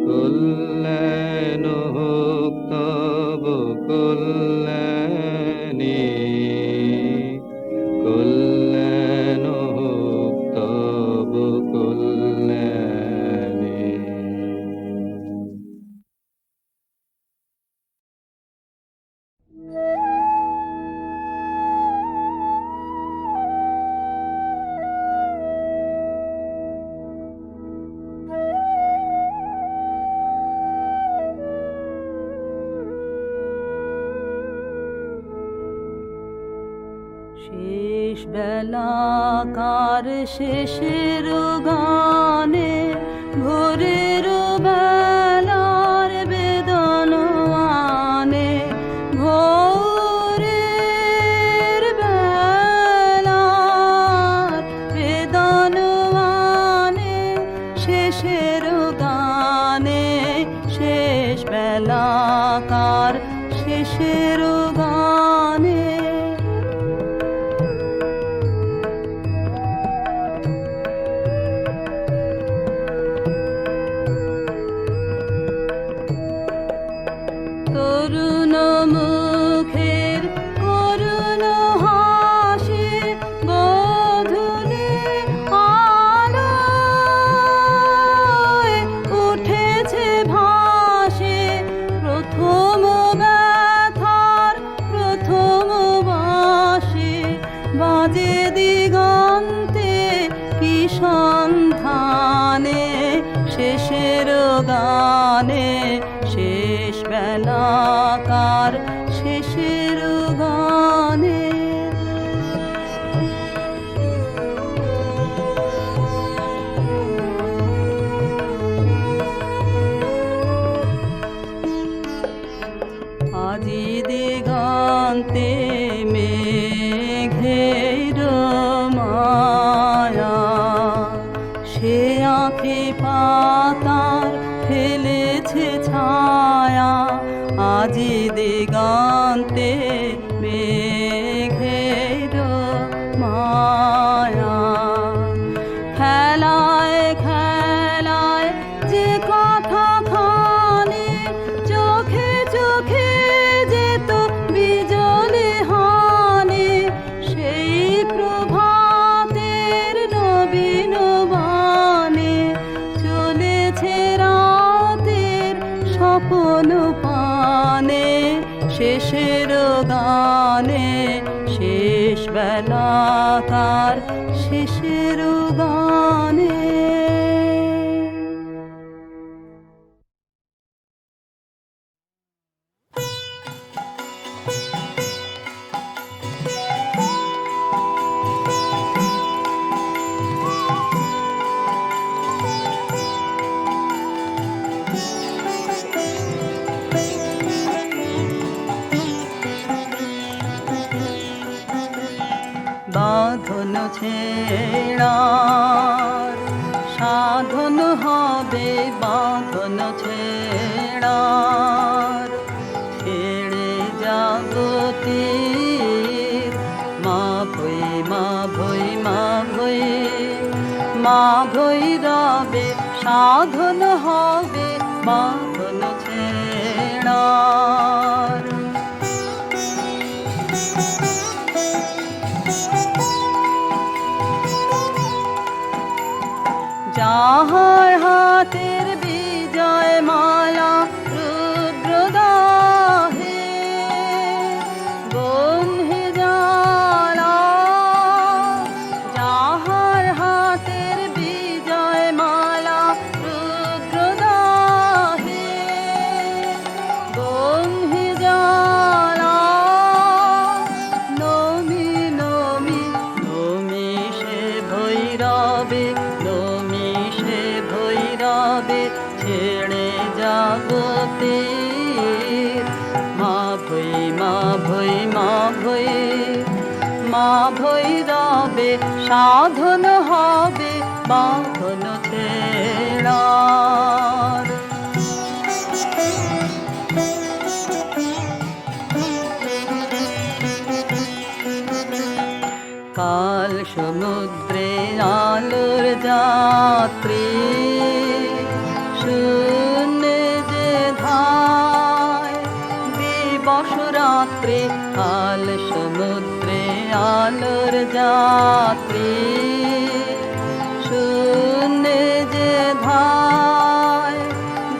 কল্যাণ হোক তব কল্যাণী কল্যাণ হোক তব কল্যাণী শেষ বেলাকার শেষের গানে ভোরের বেলার বেদন আনে ভোরের বেলার বেদন আনে শেষের গানে শেষ বেলাকার শেষের গানে তরুণ মুখের করুণ হাসি গোধূলি আলোয় উঠেছে ভাসে প্রথম ব্যথার প্রথম বাঁশি বাজে দিগন্তে কি সন্ধানে শেষের গানে শেষ বেলাকার শেষের গানে আজি দিগন্তে মেঘের মায়া সে আঁখে পাতার ফেলেছে ছায়া আজি দিগন্তে মেঘের মায়া খেলায় খেলায় যে কথা খানি চোখে চোখে যেত বিজলি হানি সেই প্রভাতের নবীন বাণী চলেছে রাতের স্বপন পানে শেষের গানে শেষ বেলাকার শেষের গানে বাঁধন ছেড়ার সাধন হবে বাঁধন ছেড়ার ছেড়ে জাগতির মা ভৈ মা ভৈ মা ভৈ মা ভৈরবে সাধন হবে বাঁধন ছেড়ার যাহার হাতের বিজয় মালা রুদ্রদাহে বন্ধে জ্বালা যাহার হাতের বিজয় মালা রুদ্রদাহে বন্ধে জ্বালা নমি নমি নমি সে ভৈরবে ছেড়ে জাগতির মা ভৈ মা ভৈ মা ভৈ মা ভৈরবে সাধন হবে বাঁধন ছেড়ার কাল সমুদ্রে আলোর যাত্রী শূন্যে যে ধায় দিবস রাত্রি কাল সমুদ্রে আলোর যাত্রী শূন্যে যে ধায়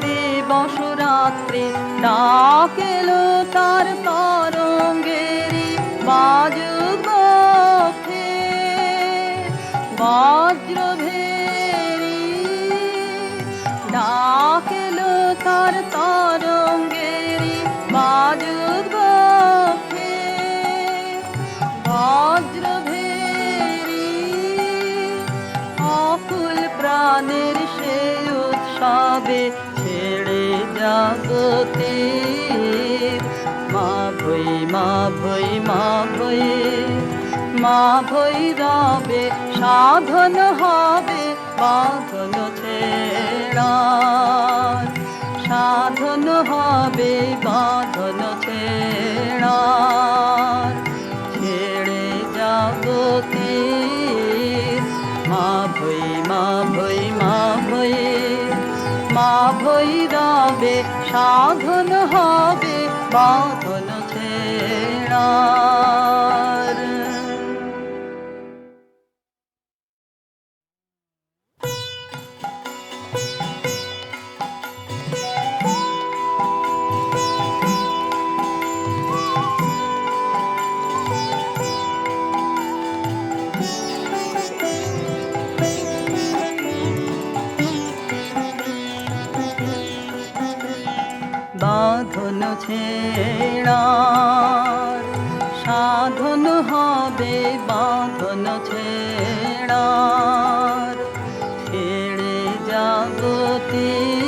দিবস রাত্রি ডাকেলো তার তরঙ্গেরি বাজুক বজ্রভেরি ডাকেলো তার তরঙ্গেরি বাজুক বজ্রভেরি জাগতিক মা ভৈ মা ভৈ মা ভৈ মা ভৈরবে সাধন হবে বাঁধন ছেড়ার সাধন হবে বাঁধন ছেড়ার ছেড়ে জাগতিক মা ভৈ মা ভৈ মা ভৈ মা ভৈরবে সাধন হবে বাঁধন ছেড়ার। বাঁধন ছেড়ার সাধন হবে বাঁধন ছেড়ার ছেড়ে জাগতিক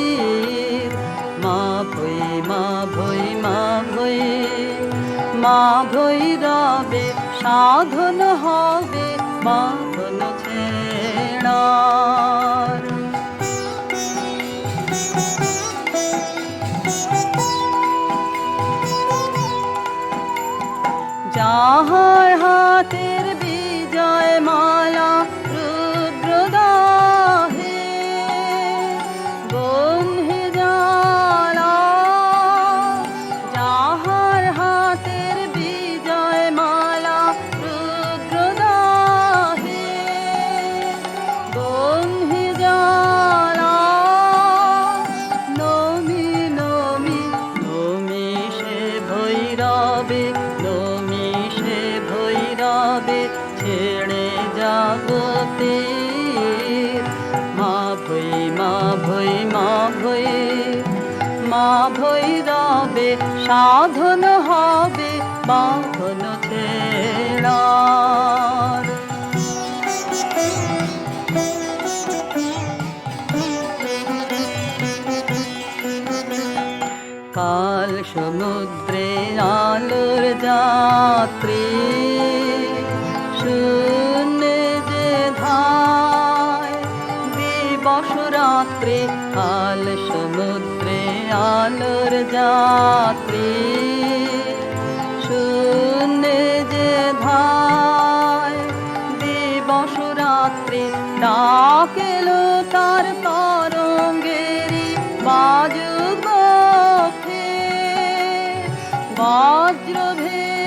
মা ভৈ মা ভৈ মা ভৈ মা ভৈরবে সাধন হবে বাঁধন ছেড়ার। যাহার হাতের বিজয় মালা রুদ্রদাহে বন্ধে জালা যাহার হাতের বিজয় মালা রুদ্রদাহে বন্ধে জালা নমি নমি নমি সে ভৈরবে ছেড়ে জাগতিক মা ভৈ মা ভৈ মা ভৈ মা ভৈরবে সাধন হবে বাঁধন ছেড়ার। কাল সমুদ্রে আলোর যাত্রী শূন্যে যে ধায় দিবস রাত্রে কাল সমুদ্রে আলোর যাত্রী শূন্যে যে ধায় দিবস রাত্রে ডাকেলো তার তরঙ্গেরি বাজুক বজ্রভেরি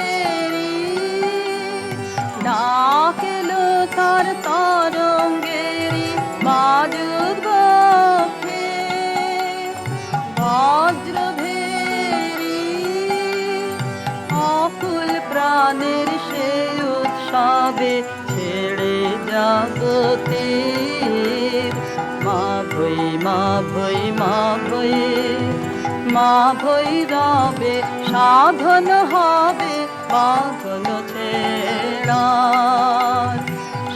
ডাকেলো তার তরঙ্গেরি বাজুক বজ্রভেরি অকুল প্রাণের সে উৎসবে ছেড়ে জাগতিক মা ভৈ মা ভৈ মা ভৈ মা ভৈরবে সাধন হবে বাঁধন ছেড়ার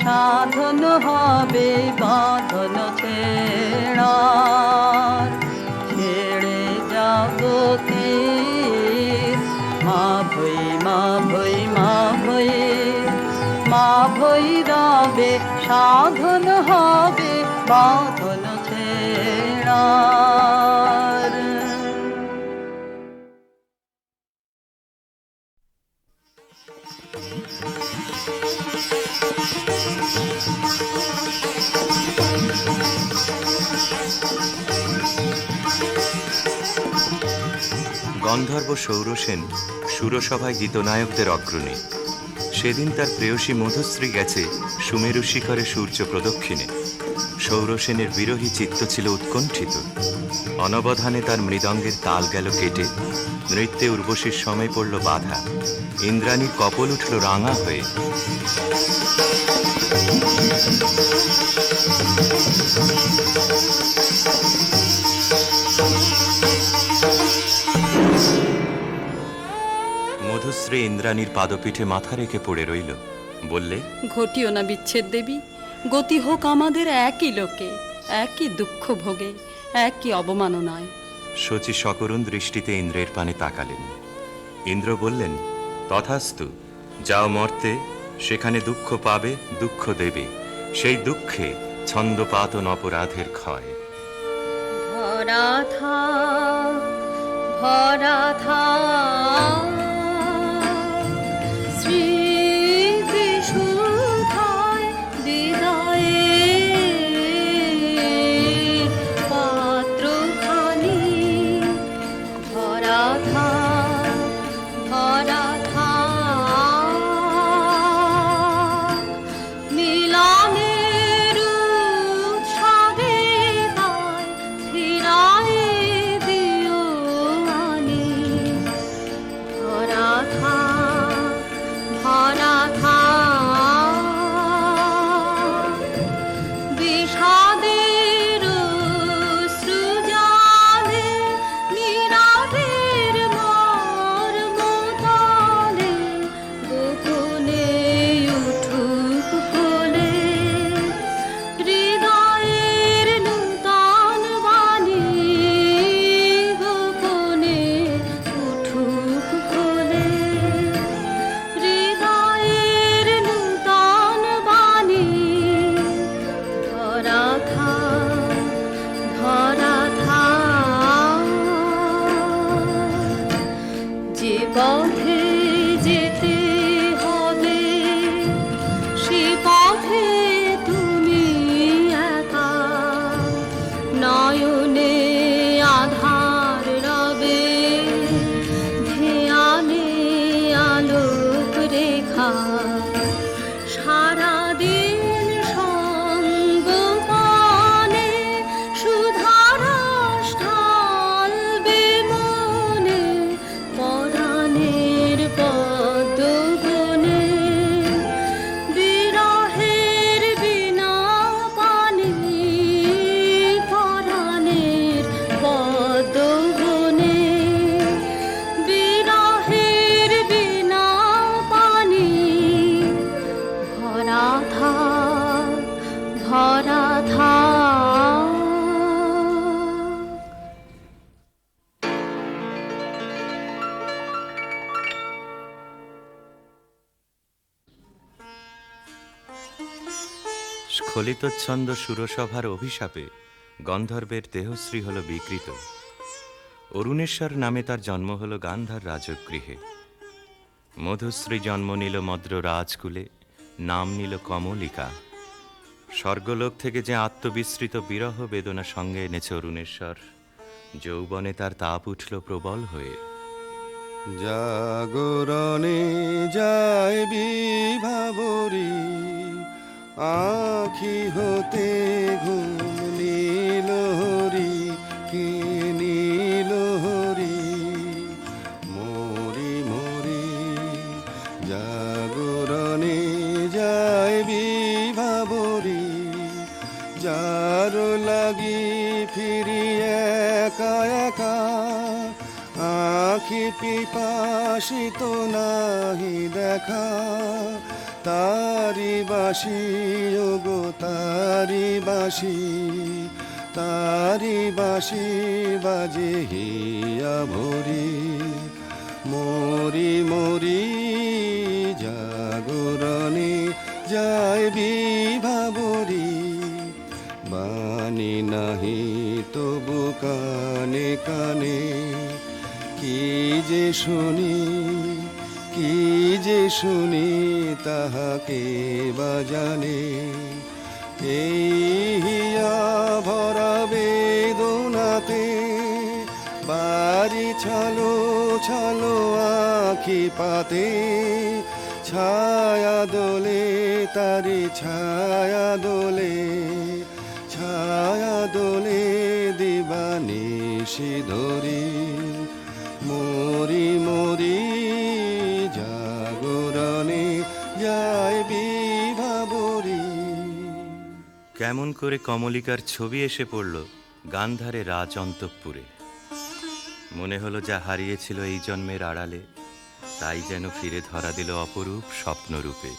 সাধন হবে বাঁধন ছেড়ার ছেড়ে জাগতিক মা ভৈ মা ভৈ মা ভৈ মা ভৈরবে সাধন হবে বাঁধন ছেড়ার। গন্ধর্ব সৌরসেন সুরসভায় গীতনায়কদের অগ্রণী। সেদিন তার প্রেয়সী মধুশ্রী গেছে সুমেরু শিখরে সূর্য প্রদক্ষিণে। সৌরসেনের বিরহী চিত্ত ছিল উৎকণ্ঠিত। অনবধানে তার মৃদঙ্গের তাল গেল কেটে, নৃত্যে উর্বশীর সময় পড়ল বাধা। ইন্দ্রাণীর কপল উঠল রাঙা হয়ে। মধুশ্রী ইন্দ্রাণীর পাদপীঠে মাথা রেখে পড়ে রইল। বললে, ঘটিও না বিচ্ছেদ দেবী, গতি হোক আমাদের একই লোকে, একই দুঃখ ভোগে, একই অবমাননায়। শচী সকরুণ দৃষ্টিতে ইন্দ্রের পানে তাকালেন। ইন্দ্র বললেন, তথাস্তু, যাও মর্তে, সেখানে দুঃখ পাবে, দুঃখ দেবে, সেই দুঃখে ছন্দপাতন অপরাধের ক্ষয়। ভরা থাক, ভরা থাক, স্মৃতিসুধায় বিদায়ের পাত্রখানি। ভরা থাক, ভরা থাক, মিলনের উৎসবে তাই ফিরায়ে দিও আনি। ভরা থাক, ভরা থাক, বিষাদের সৃজনে নীরবের মর্মতলে গোপনে উঠুক কোলে হৃদয়ের নূতন বাণী। গোপনে উঠুক কোলে হৃদয়ের নূতন বাণী। ধরা থাক, ধরা থাক, যে পথে যেতে হবে সে পথে তুমি একা। নয়নে আধার রবে, ধ্যানে আলোক রেখা। সারাদিন সঙ্গপানে সুধারস ঢালবে মনে, পরাণের পদ্মবনে বিরহের বিনা পানি। পরাণের পদ্মবনে বিরহের বিনা পানি। ভরা থাক, ভরা থাক। স্খলিতচ্ছন্দ সুরসভার অভিশাপে গন্ধর্বের দেহশ্রী হল বিকৃত। অরুণেশ্বর নামে তার জন্ম হল গান্ধার রাজগৃহে। মধুশ্রী জন্ম নিল মদ্র রাজকুলে, নাম নিল কমলিকা। স্বর্গলোক থেকে যে আত্মবিস্মৃত বিরহ বেদনা সঙ্গে এনেছে অরুণেশ্বর, যৌবনে তার তাপ উঠল প্রবল হয়ে। জাগরণে যায় বিভাবরী, আখি হতে ঘুম নীল হরি, কি নীল হরি। মরি মরি জাগরণে যায় বিভাবরী, যার লাগি ফিরি একা একা। আখি পিপাসিত নাহি দেখা, তারি বাসি ওগো তারি বাসি। তারি বাসি বাজে হিয়া ভরি, মরি মরি জাগরণে যায় বিভাবরী। বাণী নাহি তবু কানে কানে, কি যে শুনি, কি যে শুনি তাহাকে বাজানে। এই হিয়া ভরা বেদনাতে বাড়ি ছালো ছালো আখি পাতে। ছায়া দোলে তারি ছায়া দোলে, ছায়া দোলে দিবানিশি ধরি। মরি মরি জাগরণে যায় বিভাবরী। কেমন করে কমলিকার ছবি এসে পড়ল গান্ধারে রাজ অন্তঃপুরে। মনে হলো যা হারিয়েছিল এই জন্মের আড়ালে, তাই যেন ফিরে ধরা দিল অপরূপ স্বপ্নরূপে।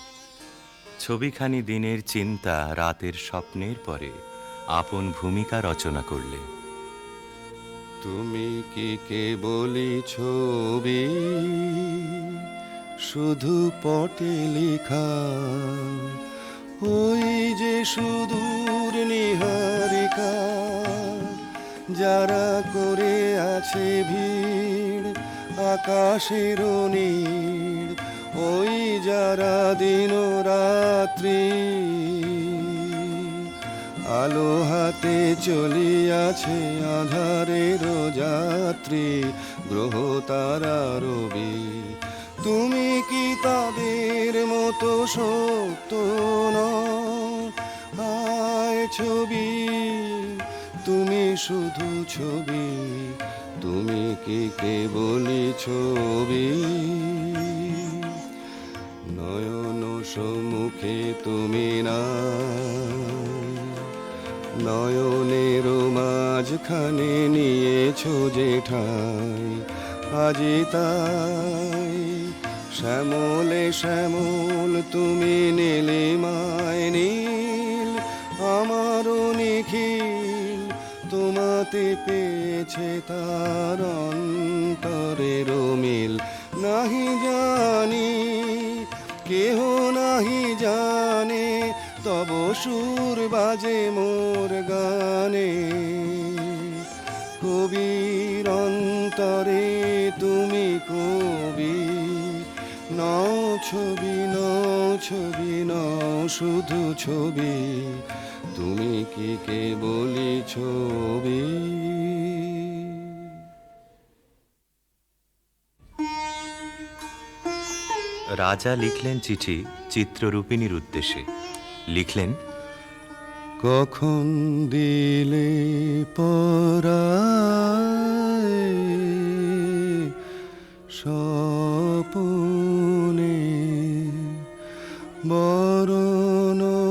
ছবিখানি দিনের চিন্তা, রাতের স্বপ্নের পরে আপন ভূমিকা রচনা করলে। তুমি কি কেবলই ছবি, শুধু পটে লেখা, ওই যে সুদূর নিহারিকা, যারা করে আছে ভিড় আকাশের নীড়, ওই যারা দিন রাত্রি আলো হাতে চলিয়াছে আধারের যাত্রী, গ্রহ তারা রবি। তুমি কি তাদের মতো সত্য নও? আয় ছবি, তুমি শুধু ছবি, তুমি কি কেবলই ছবি। নয়ন সম্মুখে তুমি না, নয়নের মাঝখানে নিয়েছো যে ঠাই, আজি তাই শ্যামলে শ্যামল তুমি নীলিমায় নীল, আমারও নিখিল তোমাতে পেয়েছে তার অন্তরের মিল। নাহি জানি কেহ নাহি জানে, তব সুর বাজে মোর গানে। কবির অন্তরে তুমি কবি, নও ছবি নও ছবি নও শুধু ছবি, তুমি কি কেবলই ছবি। রাজা লিখলেন চিঠি চিত্ররূপিণীর উদ্দেশ্যে। লিখলেন, কখন দিলে পরায় স্বপনে বরণমালা,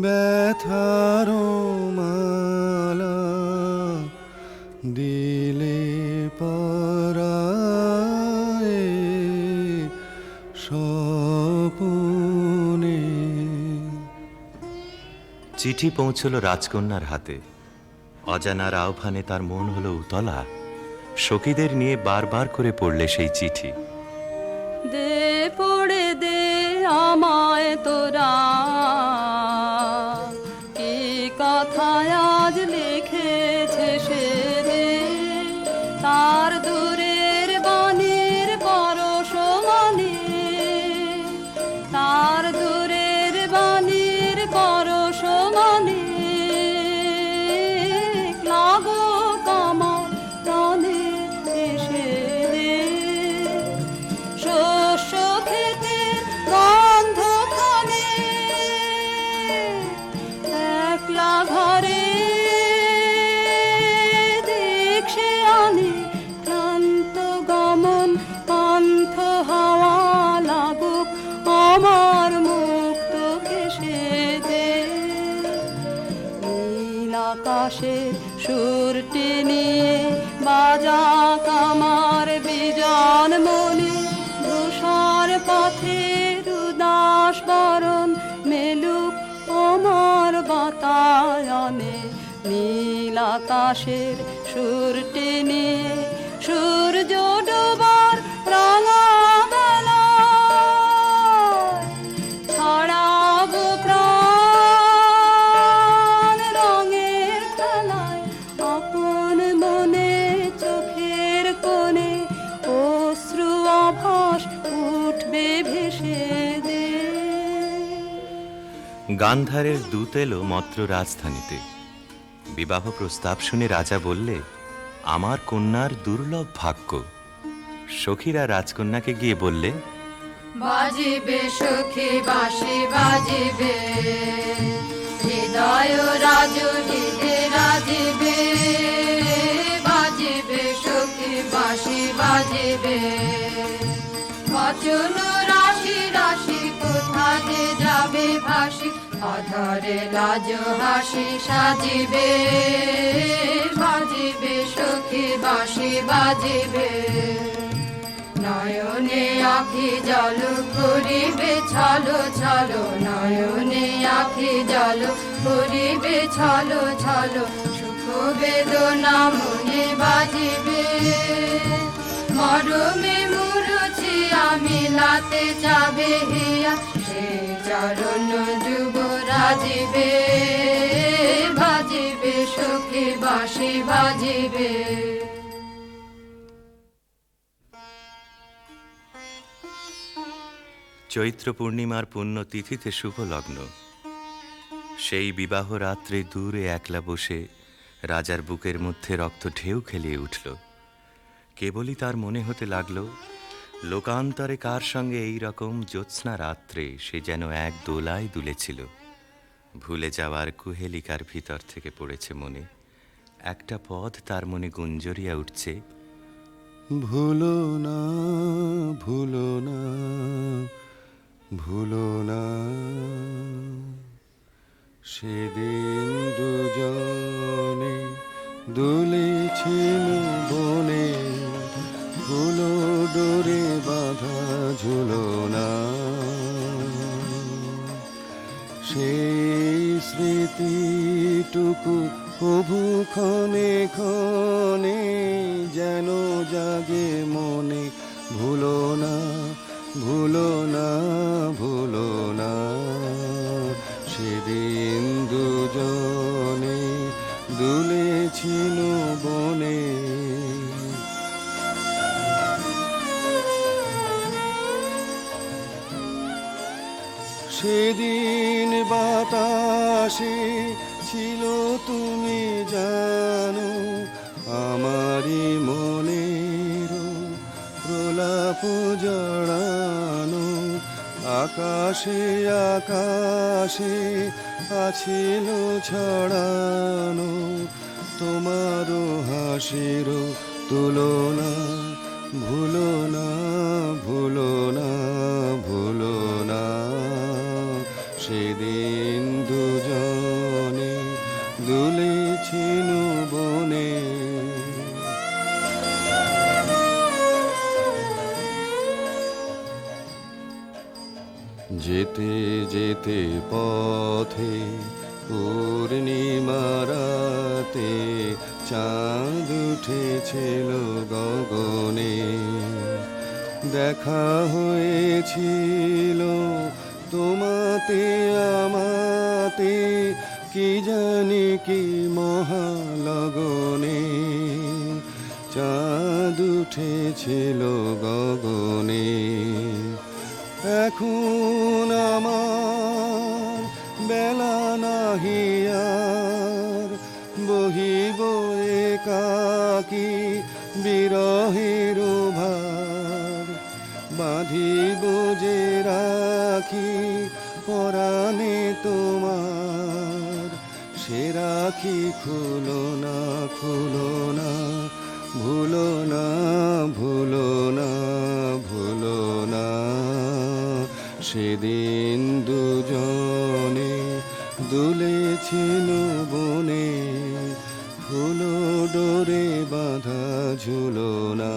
ব্যথার মালা দিলে পরায় স্বপনে। চিঠি পৌঁছল রাজকন্যার হাতে। অজানার আহ্বানে তার মন হলো উতলা। সখীদের নিয়ে বারবার করে পড়লে সেই চিঠি। দে পড়ে দে আমায় তোরা, কি কথায় আজ লিখেছে সে দে, তার দূরের বাণীর পরশ মানে, তার দূরের বাণীর পরশ মানে, লাগো কামার প্রাণে এসে দে, শস্য খেতে গন্ধ খানে, একলা ঘরে দেখছে আনে, ক্লান্ত গমন পান্থ হাওয়া লাগুক আমার মুক্ত কেশে দে, নীল আকাশের সুরটি নিয়ে বাজা কামার বিজন মনে, ধূসর পথের উদাস বরণ মেলুক আমার বাতায়নে, নীল আকাশের সুরটি নিয়ে সূর্য ডোবার রাঙা বেলায়, ছড়াবো প্রাণ রঙের খেলায়, আপন মনে চোখের কোণে অশ্রু আভাস উঠবে ভেসে দে। গান্ধারের দূত এলো মদ্র রাজধানীতে। বিবাহ প্রস্তাব শুনে রাজা বললে, আমার কন্যার দুর্লভ ভাগ্য। সখীরা রাজকন্যাকে গিয়ে বললে, বাজিবে সখী বাঁশি বাজিবে, হৃদয় রাজনীতে রাজিবে, বাজিবে সখী বাঁশি বাজিবে, বচন রাশি রাশি কোথা যে যাবে ভাসি, অধরে লাজ হাসি সাজিবে, বাজিবে সখী বাঁশি বাজিবে, নয়নে আখি জল করিবে ছলো ছলো, নয়নে আখি জল করিবে ছলো ছলো, সুখ বেদনা মনে বাজিবে, মরমে মুরুছি আমি লাতে যাবে হিয়া, সে চরণ যুব রাজিবে, বাজিবে সখী বাঁশি বাজিবে। চৈত্র পূর্ণিমার পুণ্য তিথিতে শুভ লগ্ন। সেই বিবাহ রাত্রে দূরে একলা বসে রাজার বুকের মধ্যে রক্ত ঢেউ খেলিয়ে উঠল। কেবলই তার মনে হতে লাগল, লোকান্তরে কার সঙ্গে এই রকম জ্যোৎস্না রাত্রে সে যেন এক দোলায় দুলেছিল। ভুলে যাওয়ার কুহেলিকার ভিতর থেকে পড়েছে মনে, একটা পদ তার মনে গুঞ্জরিয়া উঠছে, ভুলো না ভুলো না ভুলো না, সেদিন দুজনে দুলেছিল বনে, ফুলো ডোরে বাঁধা ঝুলো না, সেই স্মৃতিটুকু কভু ক্ষণে ক্ষণে যেন জাগে মনে, ভুলো না ভুলো না ভুলো না, সেদিন দুজনে দুলেছিল বনে। সেদিন বাতাসে ছিল তুমি জানো, আমারই মনের প্রলাপ জড়ানো, আকাশে আকাশে আছিল ছড়ানো, তোমারও হাসির তুলনা, ভুলো না ভুলো না ভুলো না, সেদিন দুজনে দুলেছিল বনে। যেতে যেতে পথে পূর্ণিমা রাতে চাঁদ উঠেছিল গগনে, দেখা হয়েছিল তোমাতে আমাতে, কি জানি কি মহালগনে, চাঁদ উঠেছিল গগনে। এখন আমার বেলা নাহি আর, বহিব একাকী বিরহের ভার, বাঁধিব যে রাখি পরাণে তোমার, সে রাখি খুলো না খুলো না, ভুলো না ভুলো না ভুলো না, সেদিন দুজনে দুলেছিল বনে, ফুলো ডোরে বাঁধা ঝুলো না।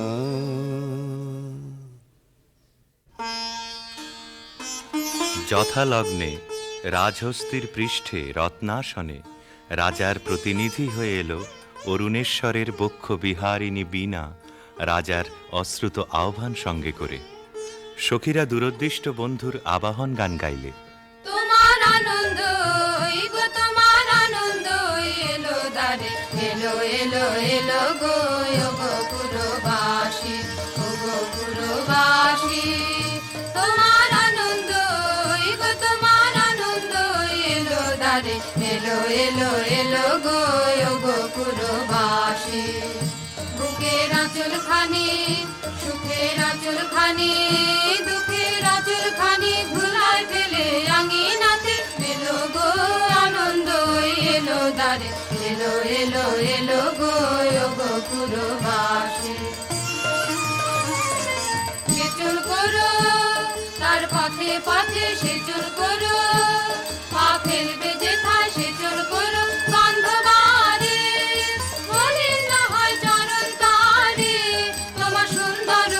যথালগ্নে রাজহস্তির পৃষ্ঠে রত্নাসনে রাজার প্রতিনিধি হয়ে এলো অরুণেশ্বরের বক্ষ বিহারিণী বীণা, রাজার অশ্রুত আহ্বান সঙ্গে করে। সখীরা দূরদৃষ্ট বন্ধুর আবাহন গান গাইলে, তোমার আনন্দ গো তোমার আনন্দ এলো দারে, এলো এলো এলো গো গো পুরবাসী, ও গো পুরবাসী, তোমার আনন্দ গো তোমার আনন্দ এলো দারে, এলো এলো এলো গো গো পুরবাসী। বুকের আঁচল খানি সুখের আঁচল খানি, দুঃখের আঁচল খানি ধুলায় ফেলে আঙিনাতে, এলো গো আনন্দ এলো দারে, এলো এলো এলো গো গো পুরবাসী। সেচুল করো তার পথে পথে, সেচুল করো পা ফেলবে যেথায়, সেচুল করো গন্ধবারে, মলিন না হয় চরণ তারে, তোমার সুন্দর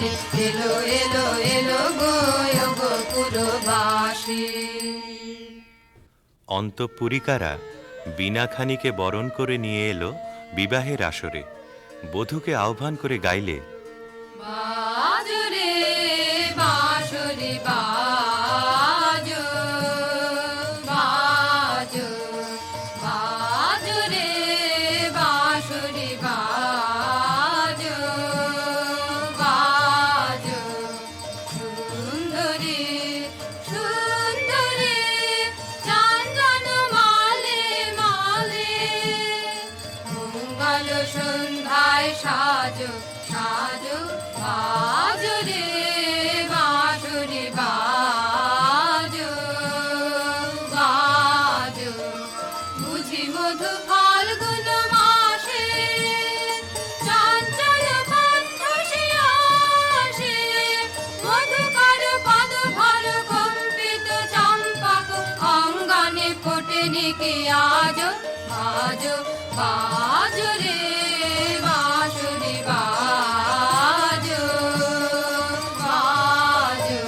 বাসি এলো এলো এলো গো পুরবাসী। অন্তঃপুরিকারা বীণাখানিকে বরণ করে নিয়ে এলো বিবাহের আসরে। বধূকে আহ্বান করে গাইলে, বাজো রে বাঁশরি বাজো, বাজো বাজো রে বাঁশরি বাজো, বাজো সুন্দরী সুন্দরী চন্দন মালে মালে, মঙ্গল সন্ধ্যায় সাজো সাজো, বাজো রে বাঁশরি বাজো, বাজো বুঝি মধু ফাল্গুন মাসে চঞ্চল কণ্ঠ সে আসে, মধুকর পদ ভর কম্পিত চম্পক অঙ্গনে ফোটেনি কি আজো, বাজো বাজো রে বাঁশরি বাজো, বাজো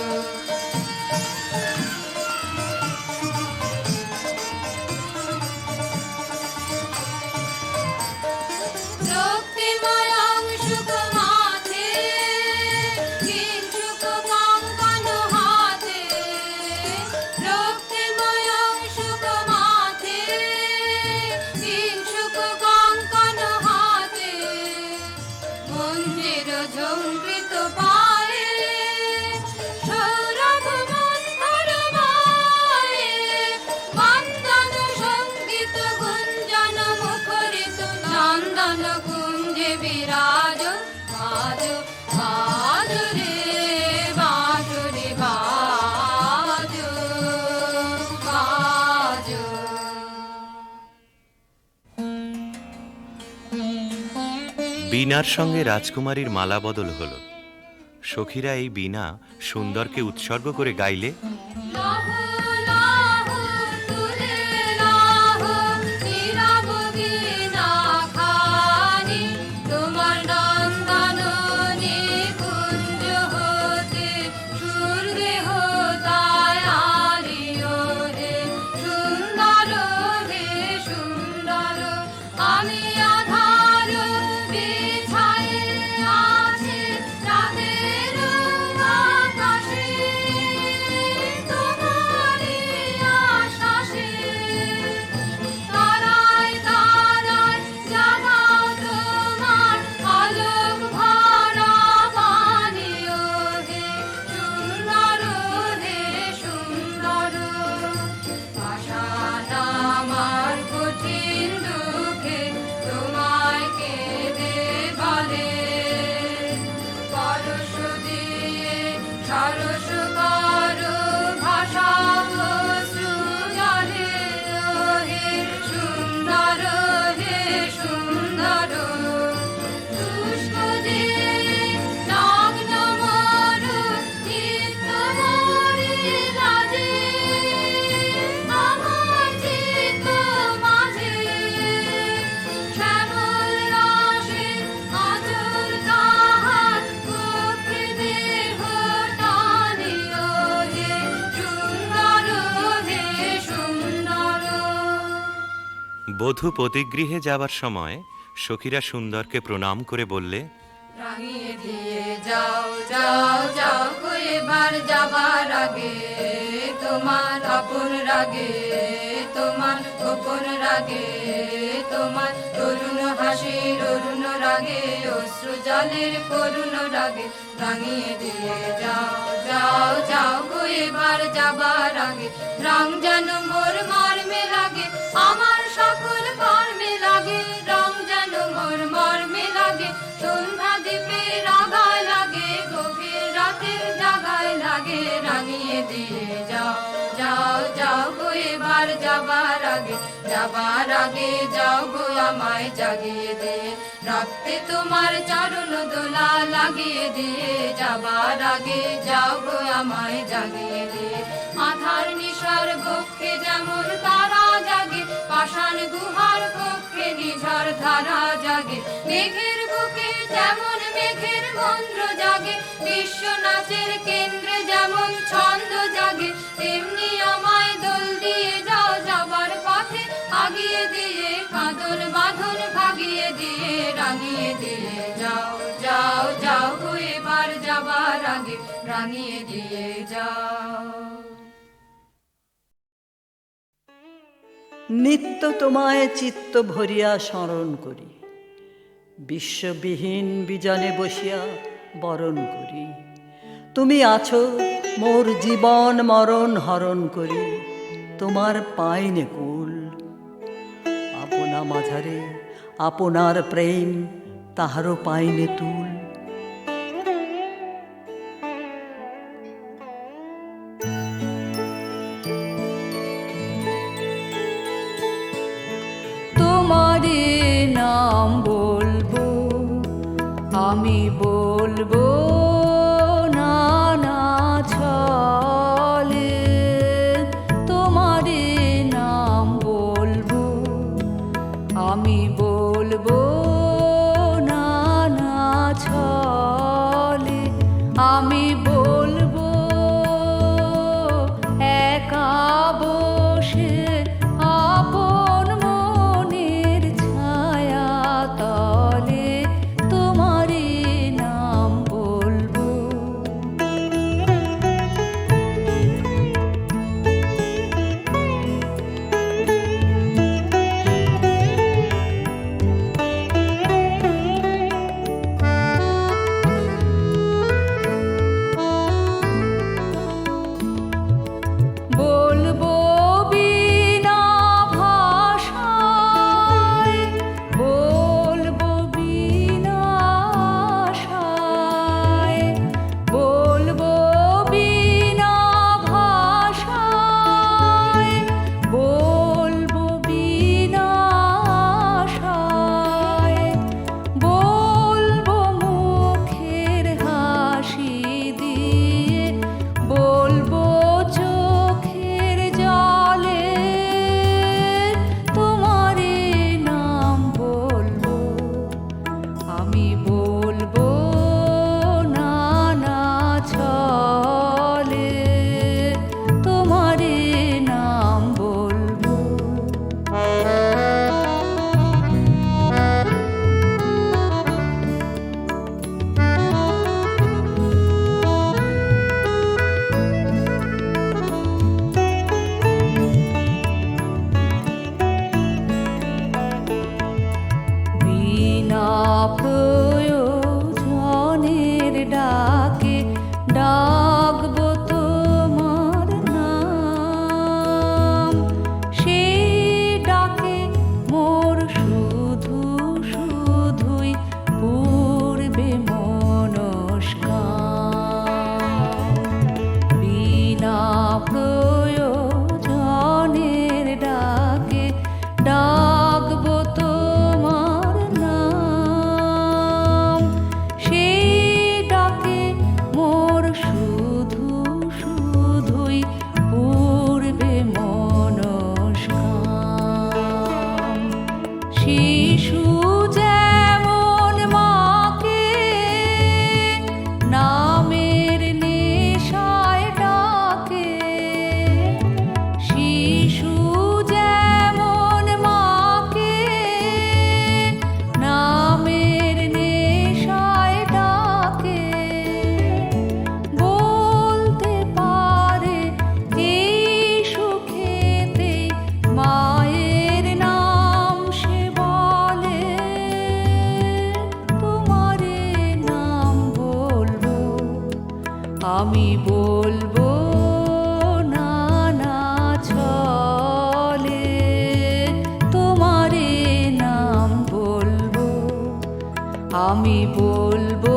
রক্তিময় অংশুক মাথে কিঞ্চুক কঙ্কণ হাতে, রক্তিময় অংশুক মাথে কিঞ্চুক কঙ্কণ হাতে, মঞ্জির ঝঙ্কৃত পায়ে সৌরভ মন্থর বায়ে, বন্দন সঙ্গীত গুঞ্জন মুখরিত নন্দন কুঞ্জে বিরাজ, বাজো বাজো রে বাঁশরি বাজো, বাজো। বীণার সঙ্গে রাজকুমারীর মালা বদল হলো। সখীরা এই বীণা সুন্দরকে উৎসর্গ করে গাইলে, লাহো লাহো তুলে লাহো নীরব বীণা খানি, তোমার নন্দন নিকুঞ্জ হতে সুরদেহ তাই আলিও হে সুন্দর, হে সুন্দর আমি আধার বিছায়ে আছে রাতের আকাশে, তোমারই আশ্বাসে তারায় তারায় জাগাও তোমার আলোক ভরা বাণীও হে সুন্দর, হে সুন্দর পাষাণ আমার কঠিন দুঃখে তোমায় কেঁদে বলে, পরশ দিয়ে সরস করো ভাষা অশ্রু জলে, হে সুন্দর, হে সুন্দর দুষ্ক দিয়ে নগ্ন মরু চিত্ত মরি লাজে, আমার চিত্ত মাঝে শ্যামল রসে আঁচল তাহার গোপী দেহ টানিও হে সুন্দর, হে সুন্দর। বধূ পতিগৃহে যাবার সময় সখীরা সুন্দরকে প্রণাম করে বললে, রাঙিয়ে দিয়ে যাও যাও যাও গো এবার যাবার আগে, তোমার আপন রাগে তোমার গোপন রাগে, তোমার তরুণ হাসির অরুণ রাগে অশ্রু জলের করুণ রাগে, রাঙিয়ে দিয়ে যাও যাও যাও গো এবার যাবার আগে, রং যেন মোর মর্মে লাগে আমার সকল কর্মে লাগে, রং যেন মোর মর্মে লাগে সন্ধ্যা দ্বীপের আগায় লাগে, গভীর রাতের জাগায় লাগে, রাঙিয়ে দিয়ে যাও যাও যাও গো এবার যাবার আগে, যাবার আগে যাও গো আমায় জাগিয়ে দে, রাখতে তোমার চরণ দোলা লাগিয়ে দিয়ে, যাবার আগে যাও গো আমায় জাগিয়ে দে, আধার নিশার বক্ষে যেমন তারা জাগে, পাষাণ গুহার কক্ষে নিঝড় ধারা জাগে, মেঘের বুকে যেমন মেঘের মন্ত্র জাগে, বিশ্ব নাচের কেন্দ্রে যেমন ছন্দ জাগে, তেমনি আমায় দোল দিয়ে যাও যাবার পথে, আগিয়ে দিয়ে কাঁদন বাঁধন ভাগিয়ে দিয়ে রাঙিয়ে দিয়ে যাও যাও যাও গো এবার যাবার আগে রাঙিয়ে দিয়ে যাও। নিত্য তোমায় চিত্ত ভরিয়া স্মরণ করি, বিশ্ববিহীন বিজনে বসিয়া বরণ করি। তুমি আছো মোর জীবন মরণ হরণ করি, তোমার পাইনে কুল। আপনা মাঝারে আপনার প্রেম, তাহারও পাইনে তুল। তোমারে নাম বলবো, আমি বলবো নানা ছলে। তোমারে নাম বলবো, আমি বলবো নানা ছলে। আমি বলবো একা বসে আপন মনের ছায়া তলে, তোমারই নাম বলবো। বলবো বিনা ভাষায়, বলবো বিনা আশায়, বলবো বিনা ভাষায়, বলবো বিনা আশায়, বলবো মুখের হাসি দিয়ে, বলবো চোখের জলে, তোমারই নাম বলবো। আমি বলবো নানা ছলে, তোমারই নাম বলবো। বিনা প্রয়োজনের ডাকে ডাকবো তোমার নাম, সেই ডাকে মোর শুধু শুধুই পূর্বে মনস্কাম। বিনা প্রয়োজনের ডাকে ডাকবো তোমার নাম, সেই ডাকে মোর শুধু শুধুই পূর্বে মনস্কাম। শিশু যেমন মাকে নামের নেশায় ডাকে, শিশু যেমন মাকে নামের নেশায় ডাকে, বলতে পারে এই সুখেতে মায়ের নাম সে বলে, তোমারে নাম বলবো। আমি বলবো নানা ছলে, তোমারে নাম বলবো। আমি বলবো